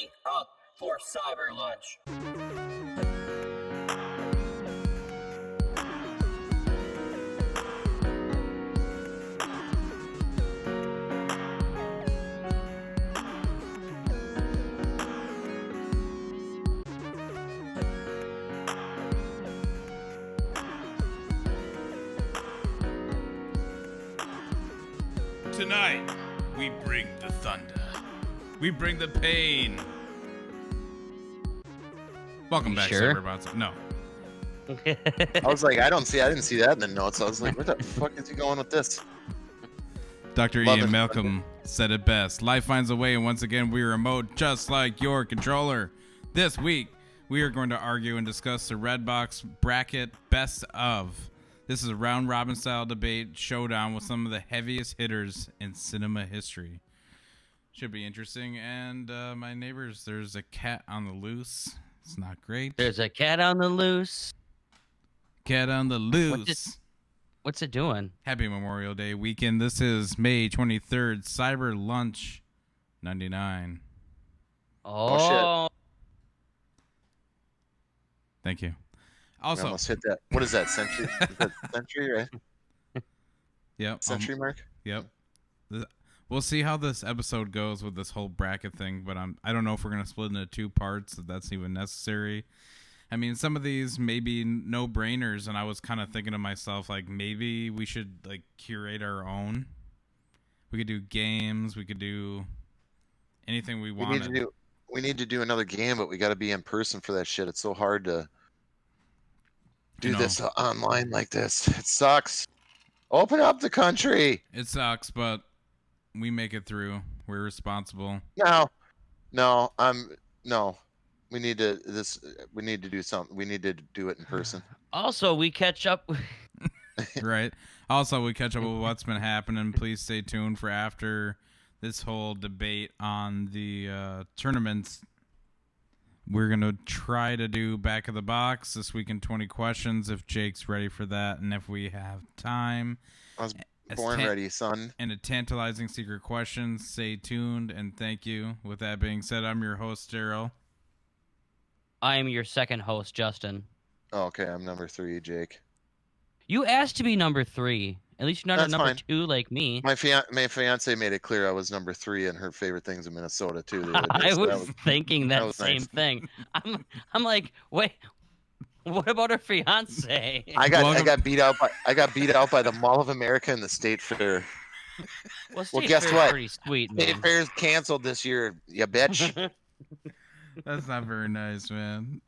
me up for Cyber Lunch. Tonight, we bring the thunder. We bring the pain. Welcome back, Sure? Cyberbots. No. I was like, I didn't see that in the notes. I was like, where the fuck is he going with this? Dr. Love Ian it. Malcolm said it best. Life finds a way, and once again, we are remote just like your controller. This week, we are going to argue and discuss the Redbox bracket best of. This is a round-robin style debate showdown with some of the heaviest hitters in cinema history. Should be interesting. And my neighbors, there's a cat on the loose. It's not great. There's a cat on the loose. Cat on the loose. What's it doing? Happy Memorial Day weekend. This is May 23rd, Cyber Lunch 99. Oh, Thank you. I Also, almost hit that. What is that, century? Is that century, right? yep. Century mark? Yep. We'll see how this episode goes with this whole bracket thing, but I don't know if we're going to split into two parts, if that's even necessary. I mean, some of these may be no-brainers, and I was kind of thinking to myself, like, maybe we should, like, curate our own. We could do games. We could do anything we wanted. We need to do another game, but we got to be in person for that shit. It's so hard to do this online like this. It sucks. Open up the country. It sucks, but we make it through. We're responsible. No. We need to do something. We need to do it in person. also we catch up. Right. Also, we catch up with what's been happening. Please stay tuned for after this whole debate on the tournaments. We're going to try to do back of the box this week in 20 questions if Jake's ready for that and if we have time. I was born ready, son. And a tantalizing secret question. Stay tuned and thank you. With that being said, I'm your host, Darrell. I am your second host, Justin. Oh, okay, I'm number 3, Jake. You asked to be number 3. At least you're not That's a number fine. 2 like me. My fiance made it clear I was number 3 and her favorite things in Minnesota too. the other day, I so was thinking that was same nice. thing. I'm like, wait, what about her fiance? I got beat out by the Mall of America and the State Fair. State guess Fair's what? Pretty sweet, State man. Fair's canceled this year, you bitch. That's not very nice, man.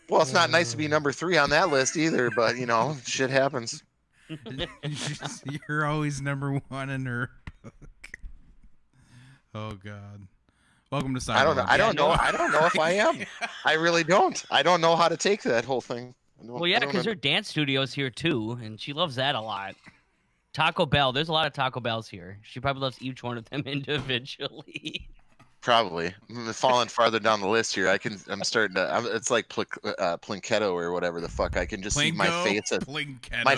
Well, it's not nice to be number 3 on that list either, but shit happens. You're always number 1 in her book. Oh God. Welcome to Cyber. I don't know if I am. I really don't. I don't know how to take that whole thing. Well, yeah, because her dance studio's here too, and she loves that a lot. Taco Bell. There's a lot of Taco Bells here. She probably loves each one of them individually. Probably. I'm falling farther down the list here. I'm starting to. It's like Plinketto or whatever the fuck. I can just see my face. My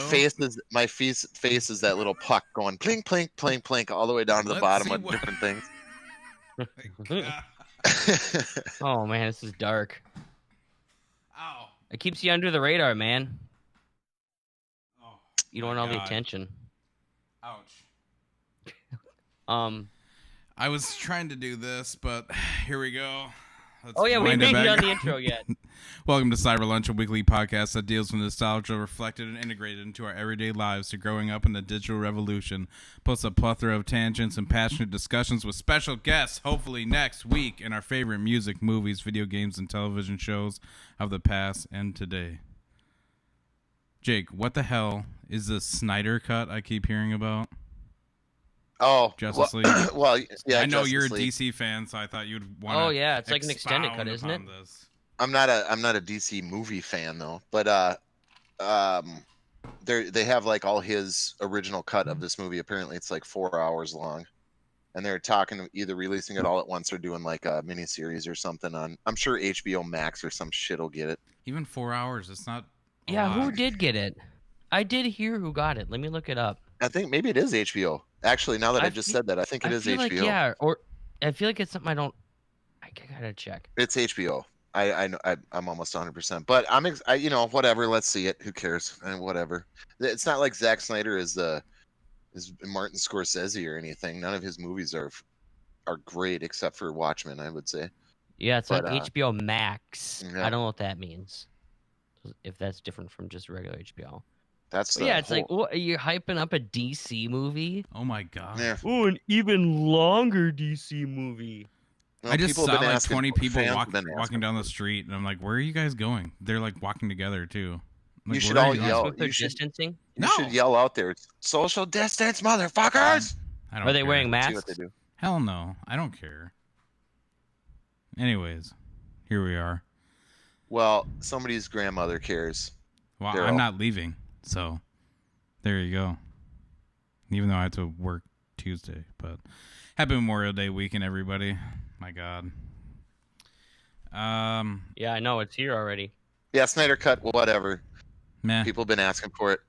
face is that little puck going plink, plink, plink, plink all the way down to the bottom of different things. Oh man, this is dark. Ow. It keeps you under the radar, man. Oh, You don't want all the attention. Ouch. I was trying to do this, but here we go. Let's we wind didn't it get on back. the intro yet. Welcome to Cyber Lunch, a weekly podcast that deals with nostalgia reflected and integrated into our everyday lives to growing up in the digital revolution. Plus a plethora of tangents and passionate discussions with special guests, hopefully next week, in our favorite music, movies, video games, and television shows of the past and today. Jake, what the hell is this Snyder Cut I keep hearing about? Oh, Justice League. Well, yeah. I know Justice you're a League. DC fan, so I thought you'd want. Oh yeah, it's like an extended cut, isn't it? This. I'm not a DC movie fan though, but they have like all his original cut of this movie. Apparently, it's like 4 hours long, and they're talking either releasing it all at once or doing like a miniseries or something on. I'm sure HBO Max or some shit will get it. Even 4 hours, it's not. Yeah, who did get it? I did hear who got it. Let me look it up. I think maybe it is HBO. Actually, now that I just said that, I think it is feel HBO. Like, yeah, or I feel like it's something I gotta check. It's HBO. I know I'm almost 100%, but you know, whatever. Let's see it. Who cares? And whatever. It's not like Zack Snyder is Martin Scorsese or anything. None of his movies are great except for Watchmen, I would say. Yeah, it's But, on HBO Max. yeah. I don't know what that means. If that's different from just regular HBO. That's But yeah, it's like, what, you're hyping up a DC movie? Oh my god. Yeah. Oh, an even longer DC movie. I just saw like 20 people walking down the street, and I'm like, "Where are you guys going?" They're like walking together too. Like, you should all yell. With their distancing? You should yell out there, "Social distance, motherfuckers!" I don't Are they care. wearing See masks? what they do. Hell no, I don't care. Anyways, here we are. Well, somebody's grandmother cares. Well, Darrell. I'm not leaving, so there you go. Even though I have to work Tuesday, but happy Memorial Day weekend, everybody. My God. Yeah, I know it's here already. Yeah, Snyder Cut, whatever. Meh. People have been asking for it.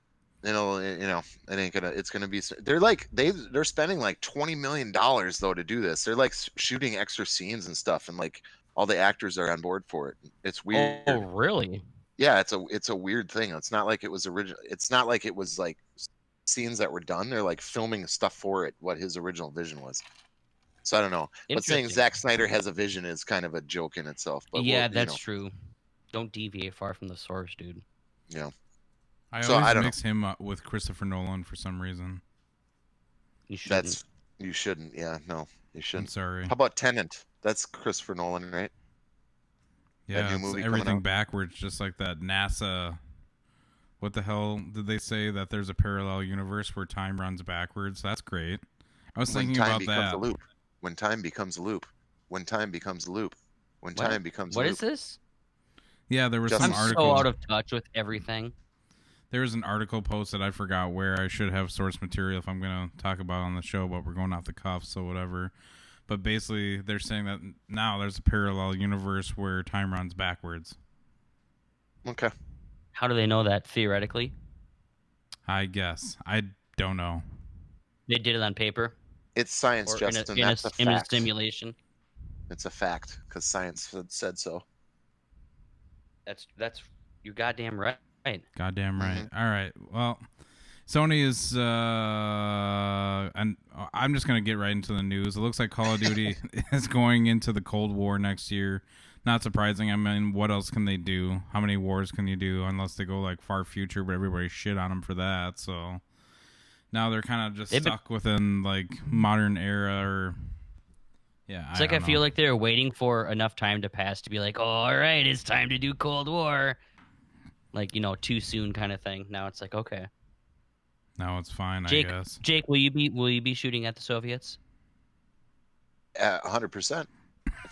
You know, it ain't gonna. It's gonna be. They're spending like $20 million though to do this. They're like shooting extra scenes and stuff, and like all the actors are on board for it. It's weird. Oh, really? Yeah, it's a weird thing. It's not like it was original. It's not like it was like scenes that were done. They're like filming stuff for it. What his original vision was. So I don't know. But saying Zack Snyder has a vision is kind of a joke in itself. But yeah, that's true. Don't deviate far from the source, dude. Yeah. I always mix him up with Christopher Nolan for some reason. You shouldn't. You shouldn't. Yeah, no, you shouldn't. I'm sorry. How about Tenet? That's Christopher Nolan, right? Yeah, it's everything backwards, just like that NASA. What the hell did they say? That there's a parallel universe where time runs backwards? That's great. I was thinking about that. When time becomes a loop. When time becomes a loop. When time becomes a loop. What is this? Yeah, there was some article. I'm so out of touch with everything. There was an article posted. I forgot where. I should have source material if I'm going to talk about it on the show, but we're going off the cuff, so whatever. But basically, they're saying that now there's a parallel universe where time runs backwards. Okay. How do they know that theoretically? I guess. I don't know. They did it on paper? It's science, Justin. That's a fact. In a simulation? It's a fact, because science said so. That's you're goddamn right. Goddamn right. Mm-hmm. All right. Well, Sony is, and I'm just going to get right into the news. It looks like Call of Duty is going into the Cold War next year. Not surprising. I mean, what else can they do? How many wars can you do unless they go like far future, but everybody shit on them for that. So now they're kind of just stuck within like modern era or, yeah. It's I feel like they're waiting for enough time to pass to be like, oh, all right, it's time to do Cold War. Like, too soon kind of thing. Now it's like, okay. No, it's fine, Jake, I guess. Jake, will you be shooting at the Soviets? 100%.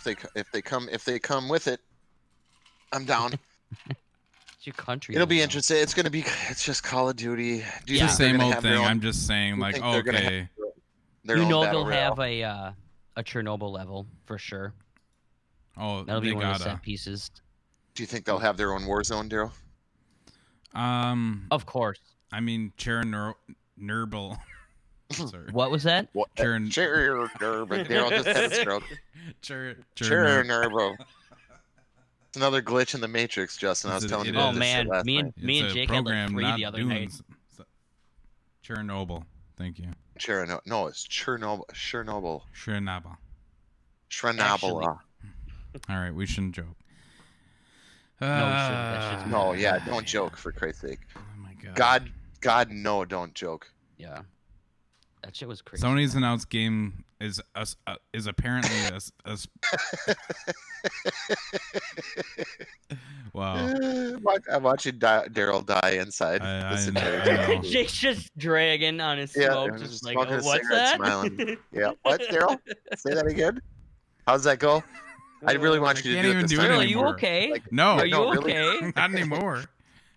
If they come with it, I'm down. It's your country. It'll be interesting. It's just Call of Duty. It's the same old thing. I'm just saying, like, okay. They'll have a Chernobyl level for sure. Oh, that'll be one of the set pieces. Do you think they'll have their own war zone, Darrell? Of course. I mean, Chernobyl. Sorry. What was that? Chernobyl. Darrell just had a stroke. Chernobyl. It's another glitch in the Matrix, Justin. I was telling you. Oh man, me and Jake had like 3 the other night. Chernobyl. Thank you. Chernobyl. No, it's Chernobyl. Chernobyl. All right, we shouldn't joke. No, don't joke, for Christ's sake. Oh my god. God, no, don't joke. Yeah, that shit was crazy. Sony's announced game is apparently wow. I'm watching Darrell die inside. I know. Jake's just dragging on his smoke, just like, oh, what's that? Smiling. Yeah, what, Darrell? Say that again. How's that go? I really want you to do it this time. Are you okay? No. Are you okay? Not anymore.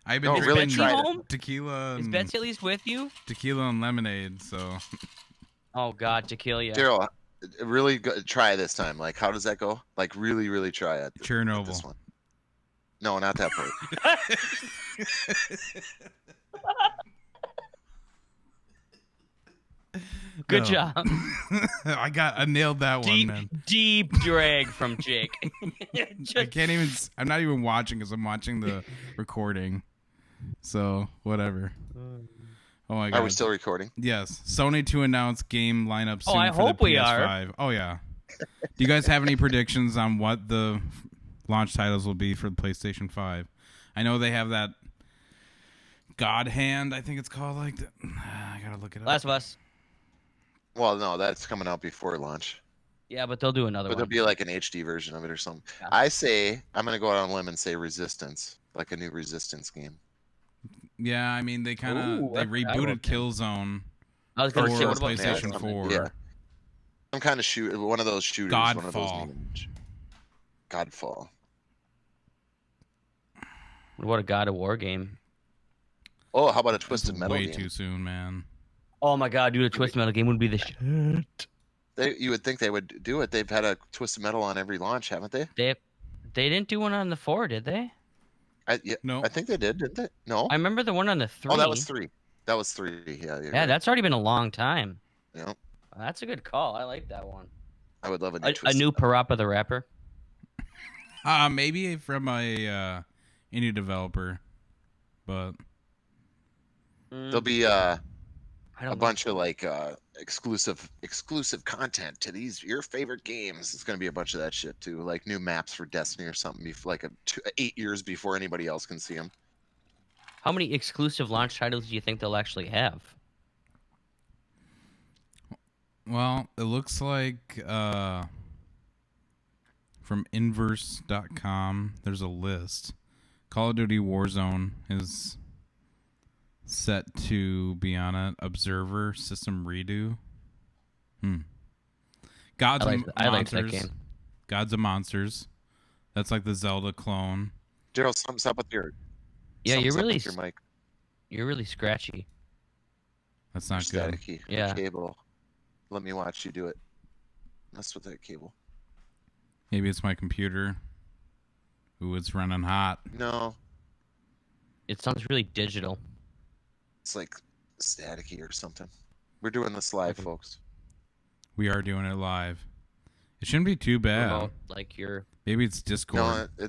I've been drinking tequila. Is Betsy at least with you? Tequila and lemonade, so. Oh, God, tequila. Darrell, really try this time. Like, how does that go? Like, really, really try it. Chernobyl. This one. No, not that part. Good No. job. I nailed that one, man. Deep drag from Jake. I can't even. I'm not even watching because I'm watching the recording. So whatever. Oh my god. Are we still recording? Yes. Sony to announce game lineup soon I for hope the we PS5. are. Oh yeah. Do you guys have any predictions on what the launch titles will be for the PlayStation 5? I know they have that God Hand, I think it's called like that. I gotta look it up. Last of Us. Well, no, that's coming out before launch. Yeah, but they'll do another But one. there'll be like an HD version of it or something. Yeah. I say I'm gonna go out on a limb and say Resistance, like a new Resistance game. Yeah, I mean they kind Ooh, of they that's what I rebooted wrote down. Killzone I was for gonna say, what about PlayStation 4. Yeah. Some kind of one of those shooters. One of those Godfall. Godfall. What a God of War game. Oh, how about a That's Twisted Metal way game? too soon, man. Oh my God, dude, a Twisted Metal game would be the shit. You would think they would do it. They've had a Twisted Metal on every launch, haven't they? They didn't do one on the 4, did they? No. I think they did, didn't they? No. I remember the one on the 3. Oh, that was 3. That was 3. Yeah. Yeah, that's already been a long time. Yeah. That's a good call. I like that one. I would love a new A Twisted new Metal. Parappa the Rapper. Maybe from a indie developer, but There'll be a I don't bunch of like exclusive content to your favorite games. It's gonna be a bunch of that shit too, like new maps for Destiny or something. Like 8 years before anybody else can see them. How many exclusive launch titles do you think they'll actually have? well, it looks like from inverse.com there's a list. Call of Duty Warzone is set to be on it. Observer System Redo. Gods I of liked that Monsters. game. Gods of Monsters. That's like the Zelda clone. Darrell, something's up with your. Yeah, something's up with your mic. you're really scratchy. That's not good. Staticky. Yeah. Cable. Let me watch you do it. Mess with that cable. Maybe it's my computer. Ooh, it's running hot. No, It sounds really digital. it's like staticky or something. We're doing this live, folks. We are doing it live. It shouldn't be too bad. Remote, like your Maybe it's Discord. No,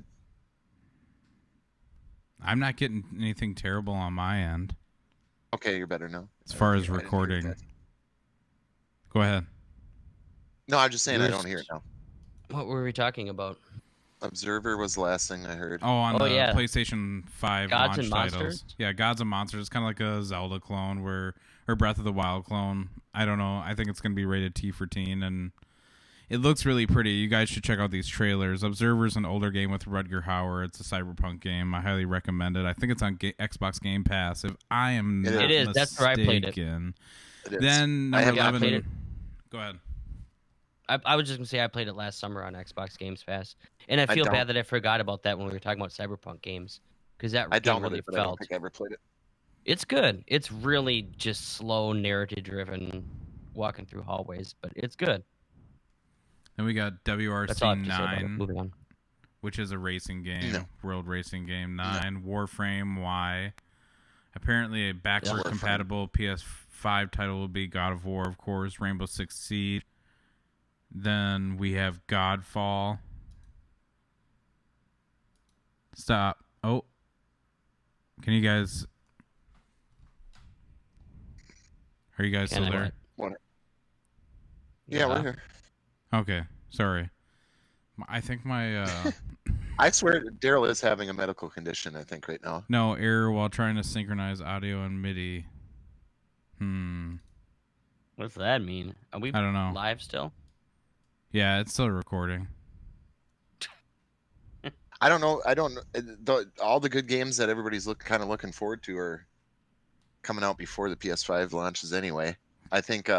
I'm not getting anything terrible on my end okay, you're better now. as far as I didn't hear recording. that. Go ahead. No, I'm just saying I Yours- don't hear it now. what were we talking about? Observer was the last thing I heard. Oh, on the yeah. PlayStation 5 Gods launch and titles. Monsters? Yeah, Gods and Monsters. It's kind of like a Zelda clone or Breath of the Wild clone. I don't know. I think it's going to be rated T for teen, and it looks really pretty. You guys should check out these trailers. Observer's an older game with Rutger Hauer. It's a cyberpunk game. I highly recommend it. I think it's on Xbox Game Pass. If I am not It is. That's where I played it. mistaken. It is. Then I number have 11. not played it. Go ahead. I was just gonna say I played it last summer on Xbox Games Pass, and I I feel don't- bad that I forgot about that when we were talking about Cyberpunk games, because that I game downloaded really it, but I don't felt. think I ever played it. It's good. It's really just slow, narrative driven, walking through hallways, but it's good. Then we got That's all I WRC have to say about it. 9, Moving on. which is a racing game, No. world racing game. 9, Warframe Y. Apparently a backward Warframe. compatible PS5 title will be God of War, of course, Rainbow Six Siege. Then we have Godfall. Stop. Oh. Can you guys... Are you guys Can still I there? what? Yeah, we're here. Okay. Sorry. I think my... I swear Darrell is having a medical condition, I think, right now. No, error while trying to synchronize audio and MIDI. What's that mean? Are we I don't know. live still? Yeah, it's still recording. I don't know. All the good games that everybody's looking forward to are coming out before the PS5 launches anyway. I think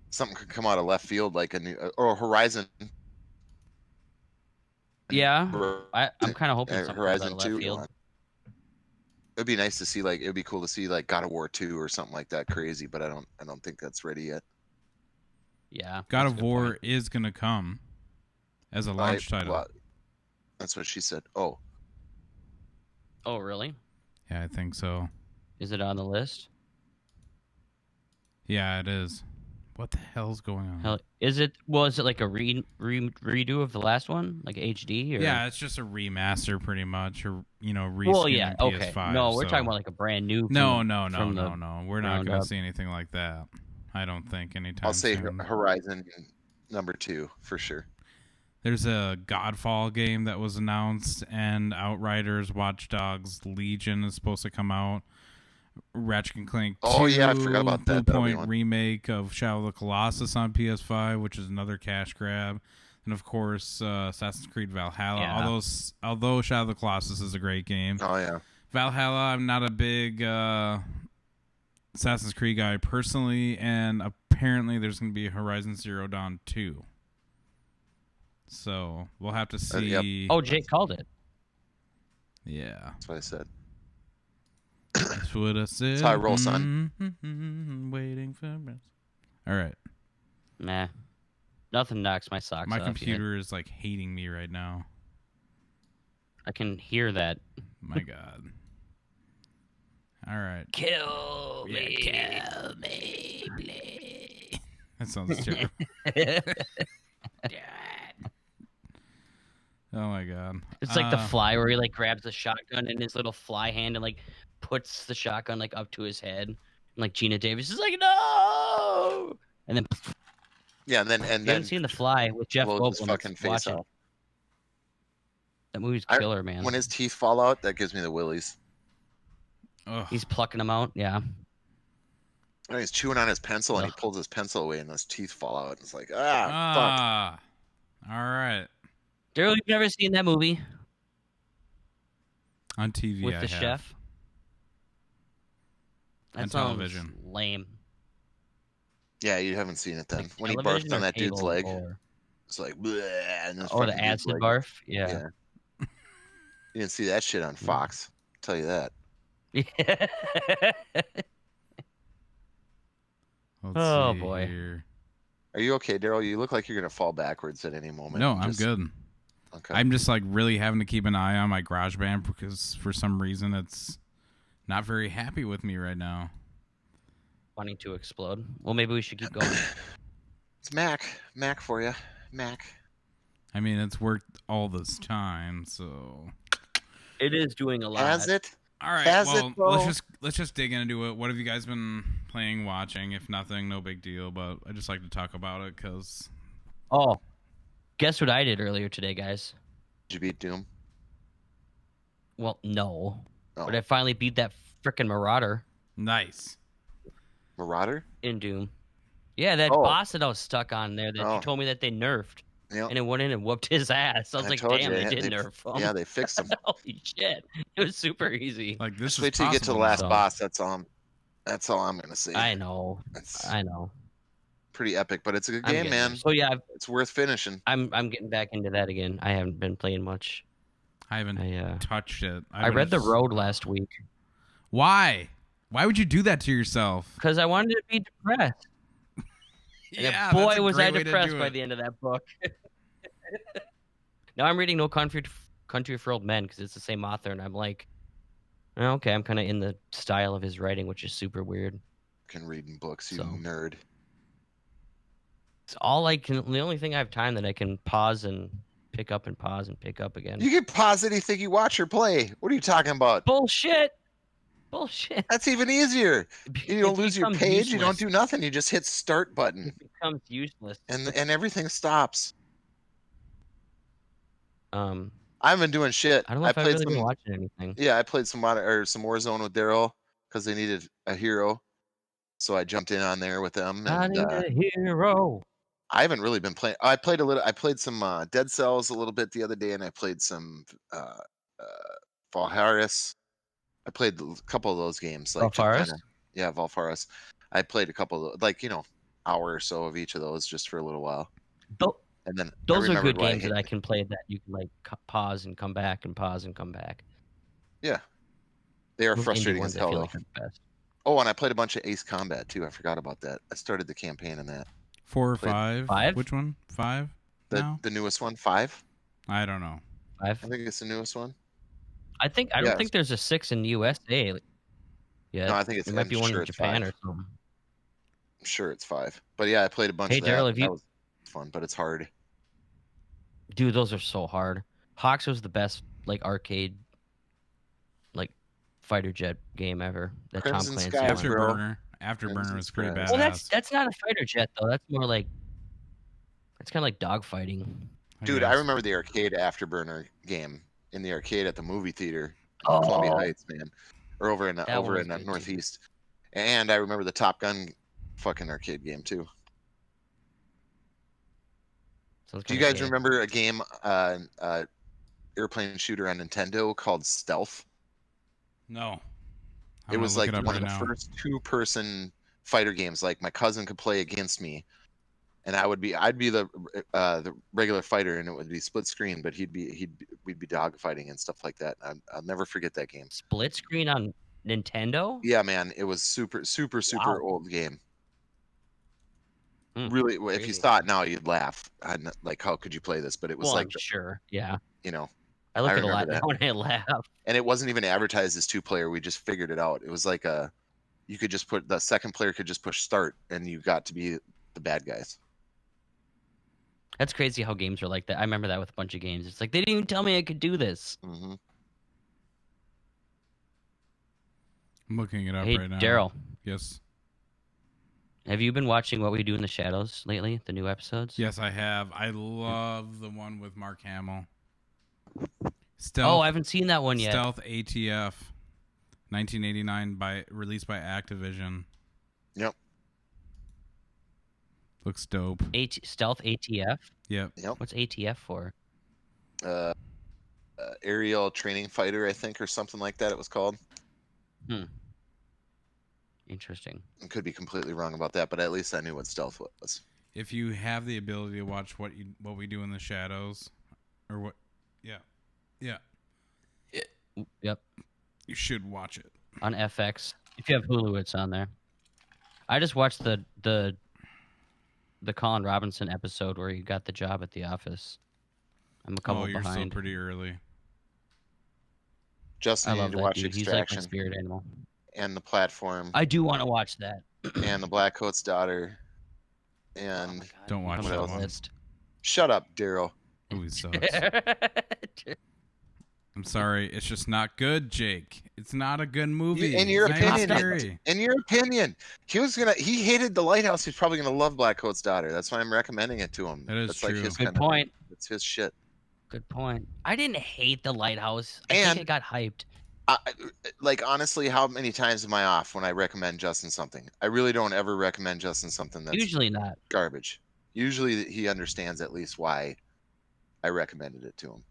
something could come out of left field like a new or Horizon. Yeah, I'm kind of hoping something comes out Horizon of left 2. field. It'd be nice to see it'd be cool to see like God of War 2 or something like that crazy, but I don't think that's ready yet. Yeah. God that's a of good War point. is going to come as a launch title. Well, that's what she said. Oh, Oh, really? Yeah, I think so. Is it on the list? Yeah, it is. What the hell's going on? Hell, is it like a redo of the last one, like HD? Or? Yeah, it's just a remaster, pretty much, or reskin Well, yeah, okay. PS5. No, we're talking about like a brand new. No. We're not going to see anything like that. I don't think anytime I'll say soon. Horizon number 2 for sure. There's a Godfall game that was announced, and Outriders, Watch Dogs, Legion is supposed to come out. Ratchet & Clank 2, I forgot about that. Blue Point remake of Shadow of the Colossus on PS5, which is another cash grab. And, of course, Assassin's Creed Valhalla. Yeah. Although Shadow of the Colossus is a great game. Oh, yeah. Valhalla, I'm not a big Assassin's Creed guy personally, and apparently there's going to be a Horizon Zero Dawn 2. So we'll have to see. Yep. Oh, Jake called it. Yeah. That's what I said. That's what I said. That's how I roll, son. Waiting for rest. All right. Nah. Nothing knocks my socks My off computer is like hating me right now. I can hear that. My God. All right. Kill me. Kill me, please. That sounds terrible. Oh my God. It's like the Fly, where he like grabs the shotgun in his little fly hand and like puts the shotgun like up to his head. And like Gina Davis is like, no. And then Yeah, and you then haven't seen The Fly with Jeff blows his Goldblum. fucking face Watch it. off. That movie's killer, man. When his teeth fall out, that gives me the willies. Ugh. He's plucking them out. Yeah. And he's chewing on his pencil, and he pulls his pencil away, and his teeth fall out. It's like, fuck. All right. Darrell, you've never seen that movie On TV, with I the have. chef? That On sounds television. lame. Yeah, you haven't seen it then. Like When he television barfed on or that dude's cable leg, or- it's like, bleh, and this Oh, the fucking dude's acid leg- barf? Yeah. You didn't see that shit on Fox. I'll tell you that. Let's Oh, see boy. here. Are you okay, Darrell? You look like you're gonna fall backwards at any moment. No, I'm good. Okay. I'm just like really having to keep an eye on my GarageBand because for some reason it's not very happy with me right now. Wanting to explode. Well, maybe we should keep going. It's Mac for you, Mac. I mean, it's worked all this time, so. It is doing a lot. Has it? All right, Has well, it, though? let's just dig into it. What have you guys been playing, watching? If nothing, no big deal. But I just like to talk about it because. Oh, guess what I did earlier today, guys? Did you beat Doom? Well, no. Oh. But I finally beat that frickin' Marauder Nice. Marauder? in Doom. Yeah, that Oh. boss that I was stuck on there that Oh. you told me that they nerfed. Yep. And it went in and whooped his ass. I was like, told damn, you, they did nerf him. Yeah, they fixed him. Holy shit. It was super easy. Like this Just is wait till you get to the possible last now. So- boss. That's all I'm gonna say. I know. It's I know. pretty epic, but it's a good I'm game, getting man. there. So yeah, It's worth finishing. I'm getting back into that again. I haven't been playing much. I haven't touched it. I read The Road last week Why? Why would you do that to yourself? because I wanted to be depressed. And boy, was I depressed by the end of that book. Now I'm reading No Country for Old Men because it's the same author, and I'm like, okay, I'm kind of in the style of his writing, which is super weird. Can reading books, you So. nerd. It's all I can. The only thing I have time that I can pause and pick up and pause and pick up again. You can pause anything you watch or play. What are you talking about? Bullshit. That's even easier. You don't lose your becomes page. You don't useless. do nothing. You just hit start button, It becomes useless. and everything stops. I I've been doing shit. don't know if I've played really been some. watching anything. Yeah, I played some Warzone with Darrell because they needed a hero, so I jumped in on there with them. I And need a hero. I haven't really been playing. I played a little. I played some Dead Cells a little bit the other day, and I played some Valharis. I played a couple of those games. Like just Valharis? kinda- yeah, Valharis. I played a couple of hour or so of each of those just for a little while, Tho- and then Those are remembered good why games hate that I them. can play that you can like pause and come back and pause and come back. Yeah, they are Those indie frustrating ones as I hell feel though. like are the best. Oh, and I played a bunch of Ace Combat too. I forgot about that. I started the campaign in that. 4 or Played 5? 5? Which one? 5? The newest one, 5. I don't know. I've, I think it's the newest one. I don't Yeah. think there's a 6 in the USA. Yeah, No, I think it's. it might I'm be one sure in it's Japan 5. or something. sure it's 5. But yeah, I played a bunch Hey, of that. Darrell, That was fun, but it's hard. Dude, those are so hard. Hawks was the best like arcade like fighter jet game ever. That Tom Crimson Clancy Skies, one. bro. Afterburner was pretty Skies. badass. Well, that's not a fighter jet though. That's more like it's kind of like dogfighting. Dude, I remember the arcade Afterburner game in the arcade at the movie theater in Oh, Columbia Heights, man, or over in That the one was good, too. Northeast. And I remember the Top Gun fucking arcade game too. Sounds Do you kinda guys gay. remember a game, airplane shooter on Nintendo called Stealth? No. It was like one right of the now. first 2-person fighter games. Like my cousin could play against me, and I'd be the regular fighter, and it would be split screen. But we'd be dogfighting and stuff like that. I'll never forget that game. Split screen on Nintendo? Yeah, man, it was super Wow. old game. Hmm, Really, if you crazy. saw it now, you'd laugh. Like, how could you play this? But it was Well, like, I'm sure. Yeah. you know, I look I at a lot remember now that. and I laugh. And it wasn't even advertised as 2-player. We just figured it out. It was like you could just put the second player could just push start, and you got to be the bad guys. That's crazy how games are like that. I remember that with a bunch of games. It's like they didn't even tell me I could do this. Mm-hmm. I'm looking it up Hey, right now. Darrell, Yes. have you been watching What We Do in the Shadows lately? The new episodes? Yes, I have. I love the one with Mark Hamill. Oh, Stealth. I haven't seen that one yet. Stealth ATF, 1989, released by Activision. Yep. Looks dope. Stealth ATF? Yep. Yep. What's ATF for? Aerial training fighter, I think, or something like that. It was called. Interesting. I could be completely wrong about that, but at least I knew what stealth was. If you have the ability to watch what we do in the shadows, or what, yeah, Yep. you should watch it. On FX. If you have Hulu, it's on there. I just watched the Colin Robinson episode where he got the job at the office. I'm a couple you're behind. still pretty early. Justin, I you love need to that watch dude. He's like my Extraction spirit animal. and The Platform I do want to watch that. and The Black Coat's Daughter. Oh And my God, Don't watch come that on the one. list. shut up, Darrell. Ooh, it sucks. I'm sorry, it's just not good, Jake. It's not a good movie. In your It's not opinion, scary. he hated The Lighthouse. He's probably gonna love Black Coat's Daughter. That's why I'm recommending it to him. That is That's true. Like his Good point. It's his shit. Good point. I didn't hate The Lighthouse. I And- think it got hyped. Like, honestly, how many times am I off when I recommend Justin something? I really don't ever recommend Justin something that's Usually not. garbage. Usually he understands at least why I recommended it to him.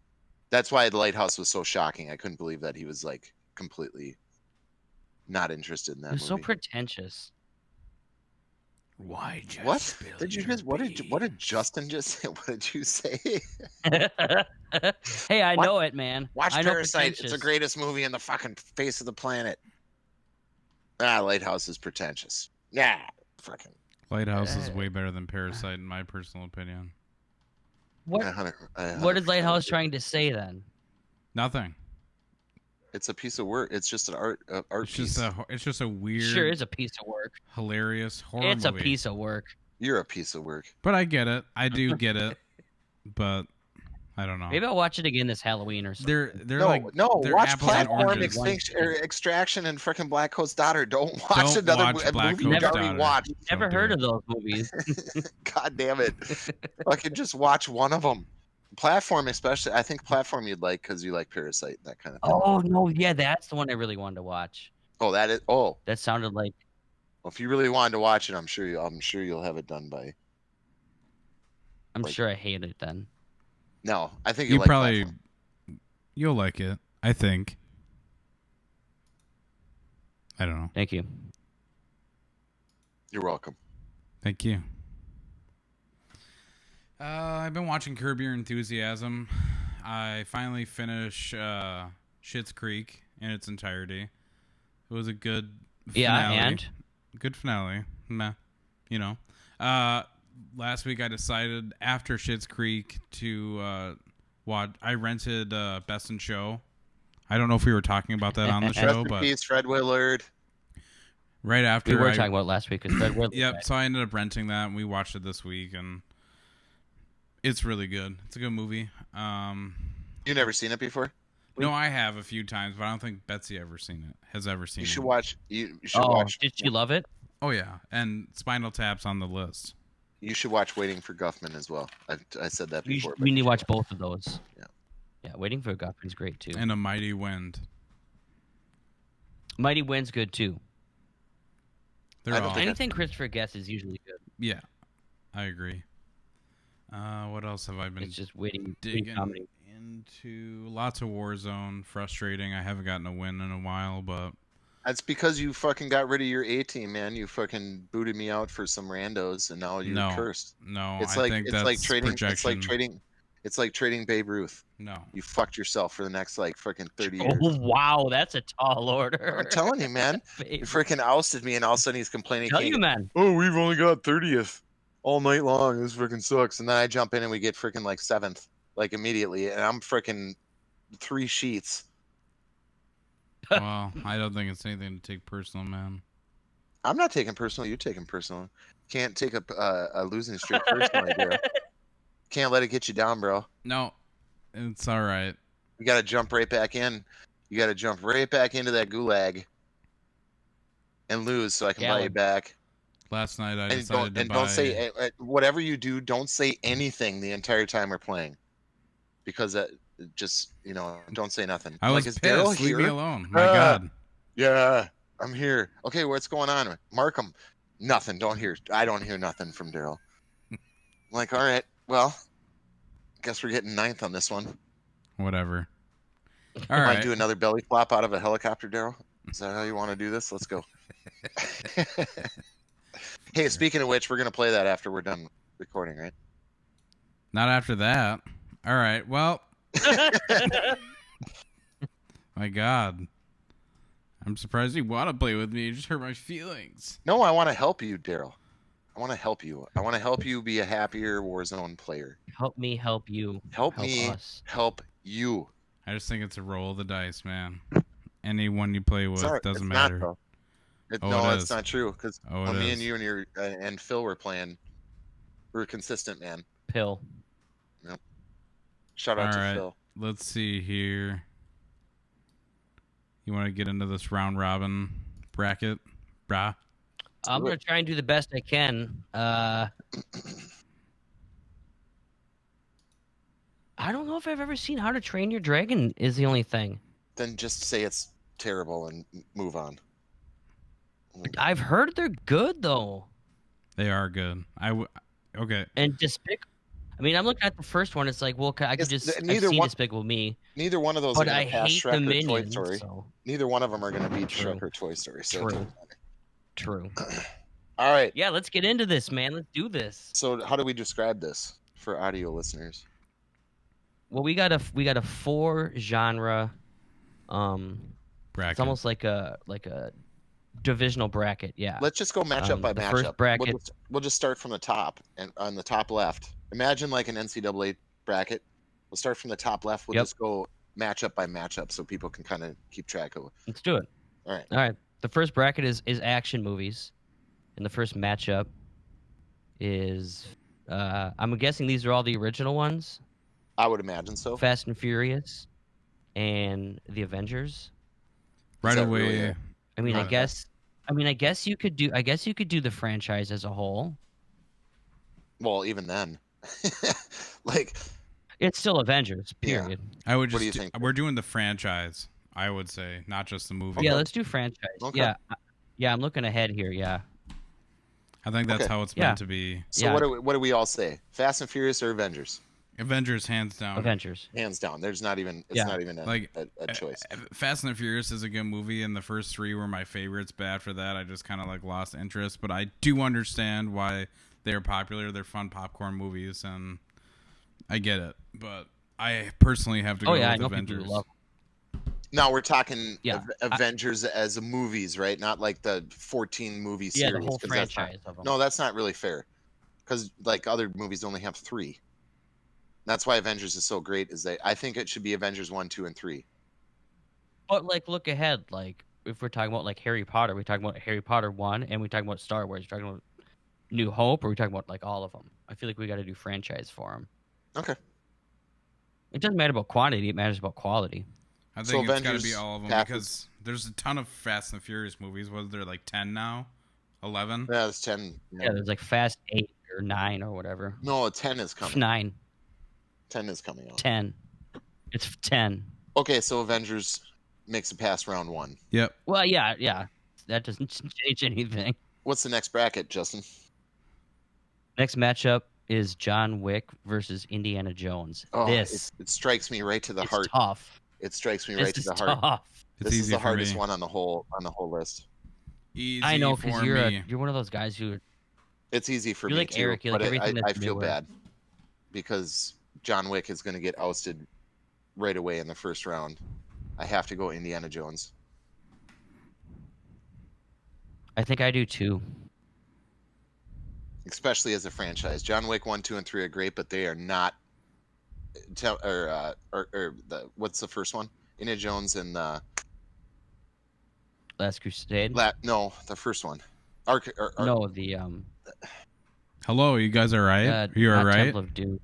That's why The Lighthouse was so shocking. I couldn't believe that he was like completely not interested in that It was movie. so pretentious. Why just What spill did you your just? What did beans? Justin just say? What did you say? Hey, I What? know it, man. Watch I know Parasite. It's the pretentious. greatest movie in the fucking face of the planet. Lighthouse is pretentious. Yeah, fucking. Lighthouse is way better than Parasite, in my personal opinion. What? 100% What is Lighthouse agree. trying to say then? Nothing. It's a piece of work. It's just an art It's piece. just a weird, Sure is a piece of work. hilarious horror It's movie. a piece of work. You're a piece of work. But I get it. I do get it. But I don't know. Maybe I'll watch it again this Halloween or something. They're No, like watch apples and Platform oranges. Extraction and freaking Black Coat's Daughter. Don't watch Don't another watch Black movie you Coat's already Daughter. watched. Never Don't do heard it. of those movies. God damn it. Fucking just watch one of them. Platform, especially. I think Platform you'd like because you like Parasite, that kind of thing. Oh no, yeah, that's the one I really wanted to watch. That is. Oh, That sounded like well, if you really wanted to watch it, I'm sure you'll have it done by. I'm Like- sure I hate it then. No, I think You like probably Platform. you'll like it. I think. I don't know. Thank you. You're welcome. Thank you. I've been watching Curb Your Enthusiasm. I finally finished Schitt's Creek in its entirety. It was a good Yeah, finale. and? Good finale. Meh. You know. Last week I decided after Schitt's Creek to watch. I rented Best in Show. I don't know if we were talking about that on the Rest show, in but peace, Fred Willard. right after we were talking about it last week. Because Fred Willard. Yep. So I ended up renting that, and we watched it this week, and it's really good. It's a good movie. You never seen it before? No, I have a few times, but I don't think Betsy has ever seen You it. should watch. You should watch. Did she love it? Oh yeah, and Spinal Tap's on the list. You should watch Waiting for Guffman as well. I said that before. We need to watch both of those. Yeah. Yeah, Waiting for Guffman's great too. And A Mighty Wind. Mighty Wind's good too. They're all. Anything Christopher Guest is usually good. Yeah, I agree. What else have I been It's just waiting digging comedy. into? Lots of Warzone. Frustrating. I haven't gotten a win in a while, but That's because you fucking got rid of your A team, man. You fucking booted me out for some randos, and now you're cursed. No, It's I like think it's that's like trading. projection. It's like trading. It's like trading Babe Ruth. No. You fucked yourself for the next like freaking 30 years. Oh wow, that's a tall order. I'm telling you, man. You freaking ousted me, and all of a sudden he's complaining. Tell you, man. Oh, we've only got 30th all night long. This freaking sucks. And then I jump in and we get freaking like 7th, like immediately, and I'm freaking 3 sheets. Well, I don't think it's anything to take personal, man. I'm not taking personal. You're taking personal. Can't take a losing streak personally, bro. Can't let it get you down, bro. No, it's all right. You got to jump right back in. You got to jump right back into that gulag and lose so I can buy you back. Last night I And decided to buy... don't say whatever you do. Don't say anything the entire time we're playing, because that just don't say nothing. I was like, is pissed. Darrell Leave here? me alone. My God. Yeah, I'm here. Okay, what's going on? Markham. Nothing. I don't hear nothing from Darrell. I'm like, all right, well, guess we're getting 9th on this one. Whatever. All Want right. to do another belly flop out of a helicopter, Darrell? Is that how you want to do this? Let's go. Hey, speaking of which, we're going to play that after we're done recording, right? Not after that. All right. Well. My God. I'm surprised you want to play with me. You just hurt my feelings. No, I want to help you, Darrell. I want to help you. I want to help you be a happier Warzone player. Help me help you. Help me us. help you. I just think it's a roll of the dice, man. Anyone you play with doesn't it's matter. Not, Oh, no, it it's is. not true. Because Oh, me is. and you and Phil were playing. We were consistent, man. Pill. Yep. Shout out All to right. Phil. Let's see here. You want to get into this round robin bracket, brah? I'm gonna try and do the best I can. I don't know if I've ever seen How to Train Your Dragon. Is the only thing. Then just say it's terrible and move on. I've heard they're good though. They are good. Okay. And I mean, I'm looking at the first one. It's like, well, I could just I've seen Despicable Me. Neither one of those But are I going to pass hate Shrek the or Toy Minions. Story. So. Neither one of them are going to beat True. Shrek or Toy Story. So True. All right. Yeah, let's get into this, man. Let's do this. So how do we describe this for audio listeners? Well, we got a 4 genre. Bracket. It's almost like a divisional bracket. Yeah. Let's just go matchup by the matchup. first bracket. We'll just start from the top and on the top left. Imagine like an NCAA bracket. We'll start from the top left. We'll just go matchup by matchup so people can kind of keep track of it. Let's do it. All right. All right. The first bracket is action movies, and the first matchup is I'm guessing these are all the original ones. I would imagine so. Fast and Furious, and the Avengers. Right that away. really I mean, Right. I guess you could do the franchise as a whole. Well, even then, like It's still Avengers. Period. I would What just. do you think? We're doing the franchise. I would say, not just the movie. Yeah, let's do franchise. Okay. Yeah, I'm looking ahead here. Yeah. I think that's Okay. how it's Yeah. meant to be. So Yeah. what do we all say? Fast and Furious or Avengers? Avengers, hands down. Avengers. Hands down. There's not even Yeah. not even Like, a choice. Fast and the Furious is a good movie, and the first 3 were my favorites. But after that, I just kind of like lost interest. But I do understand why they're popular. They're fun popcorn movies, and I get it. But I personally have to go I with know Avengers. people love. Now we're talking Yeah. Avengers as movies, right? Not like the 14 movie series. Yeah, the whole 'cause that's not- franchise of them. No, that's not really fair. Because like other movies only have 3. That's why Avengers is so great. I think it should be Avengers 1, 2, and 3. But like, look ahead. Like, if we're talking about like Harry Potter, we talking about Harry Potter 1, and we talking about Star Wars. We're talking about New Hope, or we talking about like all of them. I feel like we got to do franchise for them. Okay. It doesn't matter about quantity; it matters about quality. I think it's got to be all of them because there's a ton of Fast and Furious movies. Was there like 10 now? 11? Yeah, there's 10. Yeah, there's like Fast 8 or 9 or whatever. No, 10 is coming. 9. 10 is coming out. 10. It's 10. Okay, so Avengers makes it past round 1. Yep. Well, yeah. That doesn't change anything. What's the next bracket, Justin? Next matchup is John Wick versus Indiana Jones. Oh, it strikes me right to the heart. Tough. It strikes me right to the heart. Tough. This is the hardest one on the whole list. Easy I know, because me. you're one of those guys who. It's easy for me like too, Eric, but like I feel bad because John Wick is going to get ousted right away in the first round. I have to go Indiana Jones. I think I do too. Especially as a franchise. John Wick 1, 2, and 3 are great, but they are not. What's the first one? Indiana Jones and Last Crusade. No, the first one. No, the Hello, you guys are right. You are right. Temple of Doom.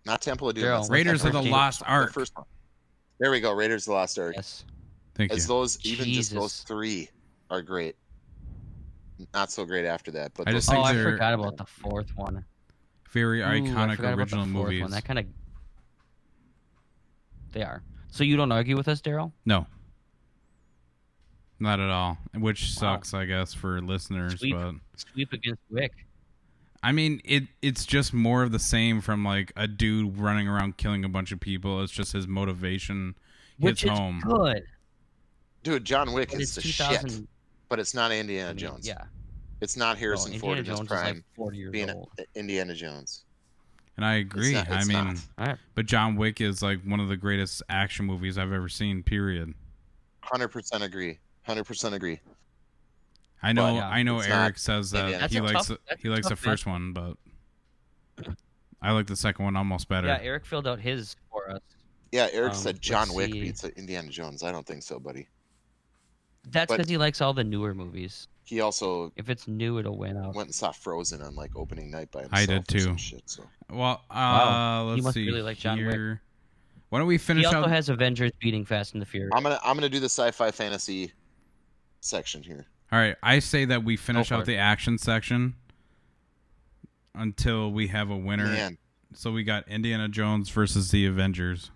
Not Temple of Doom. Darrell, Raiders of the Lost Ark. The first one. There we go. Raiders of the Lost Ark. Yes. Thank you. Just those 3 are great. Not so great after that, but I forgot about the fourth one. Very iconic original movies. movies. One. That kind of. They are. So you don't argue with us, Darrell? No. Not at all. Which sucks, I guess, for listeners. Sweep against Wick. I mean, it's just more of the same from like a dude running around killing a bunch of people. It's just his motivation hits home. Which is good. Dude, John Wick is the shit. But it's not Indiana Jones. Yeah. It's not Harrison Ford in his prime. Is like 40 years being old. Indiana Jones. And I agree. It's not. But John Wick is like one of the greatest action movies I've ever seen, period. 100% agree. 100% agree. I know Eric says that he likes the first one, but I like the second one almost better. Yeah, Eric filled out his for us. Yeah, Eric said John Wick beats Indiana Jones. I don't think so, buddy. That's because he likes all the newer movies. He also, if it's new, it'll win out. Went and saw Frozen on like opening night by himself. I did too. Well, let's he must see. Really like John Wick. Why don't we finish? He also has Avengers beating Fast and the Furious. I'm gonna do the sci-fi fantasy section here. All right, I say that we finish out the action section until we have a winner. Man. So we got Indiana Jones versus the Avengers.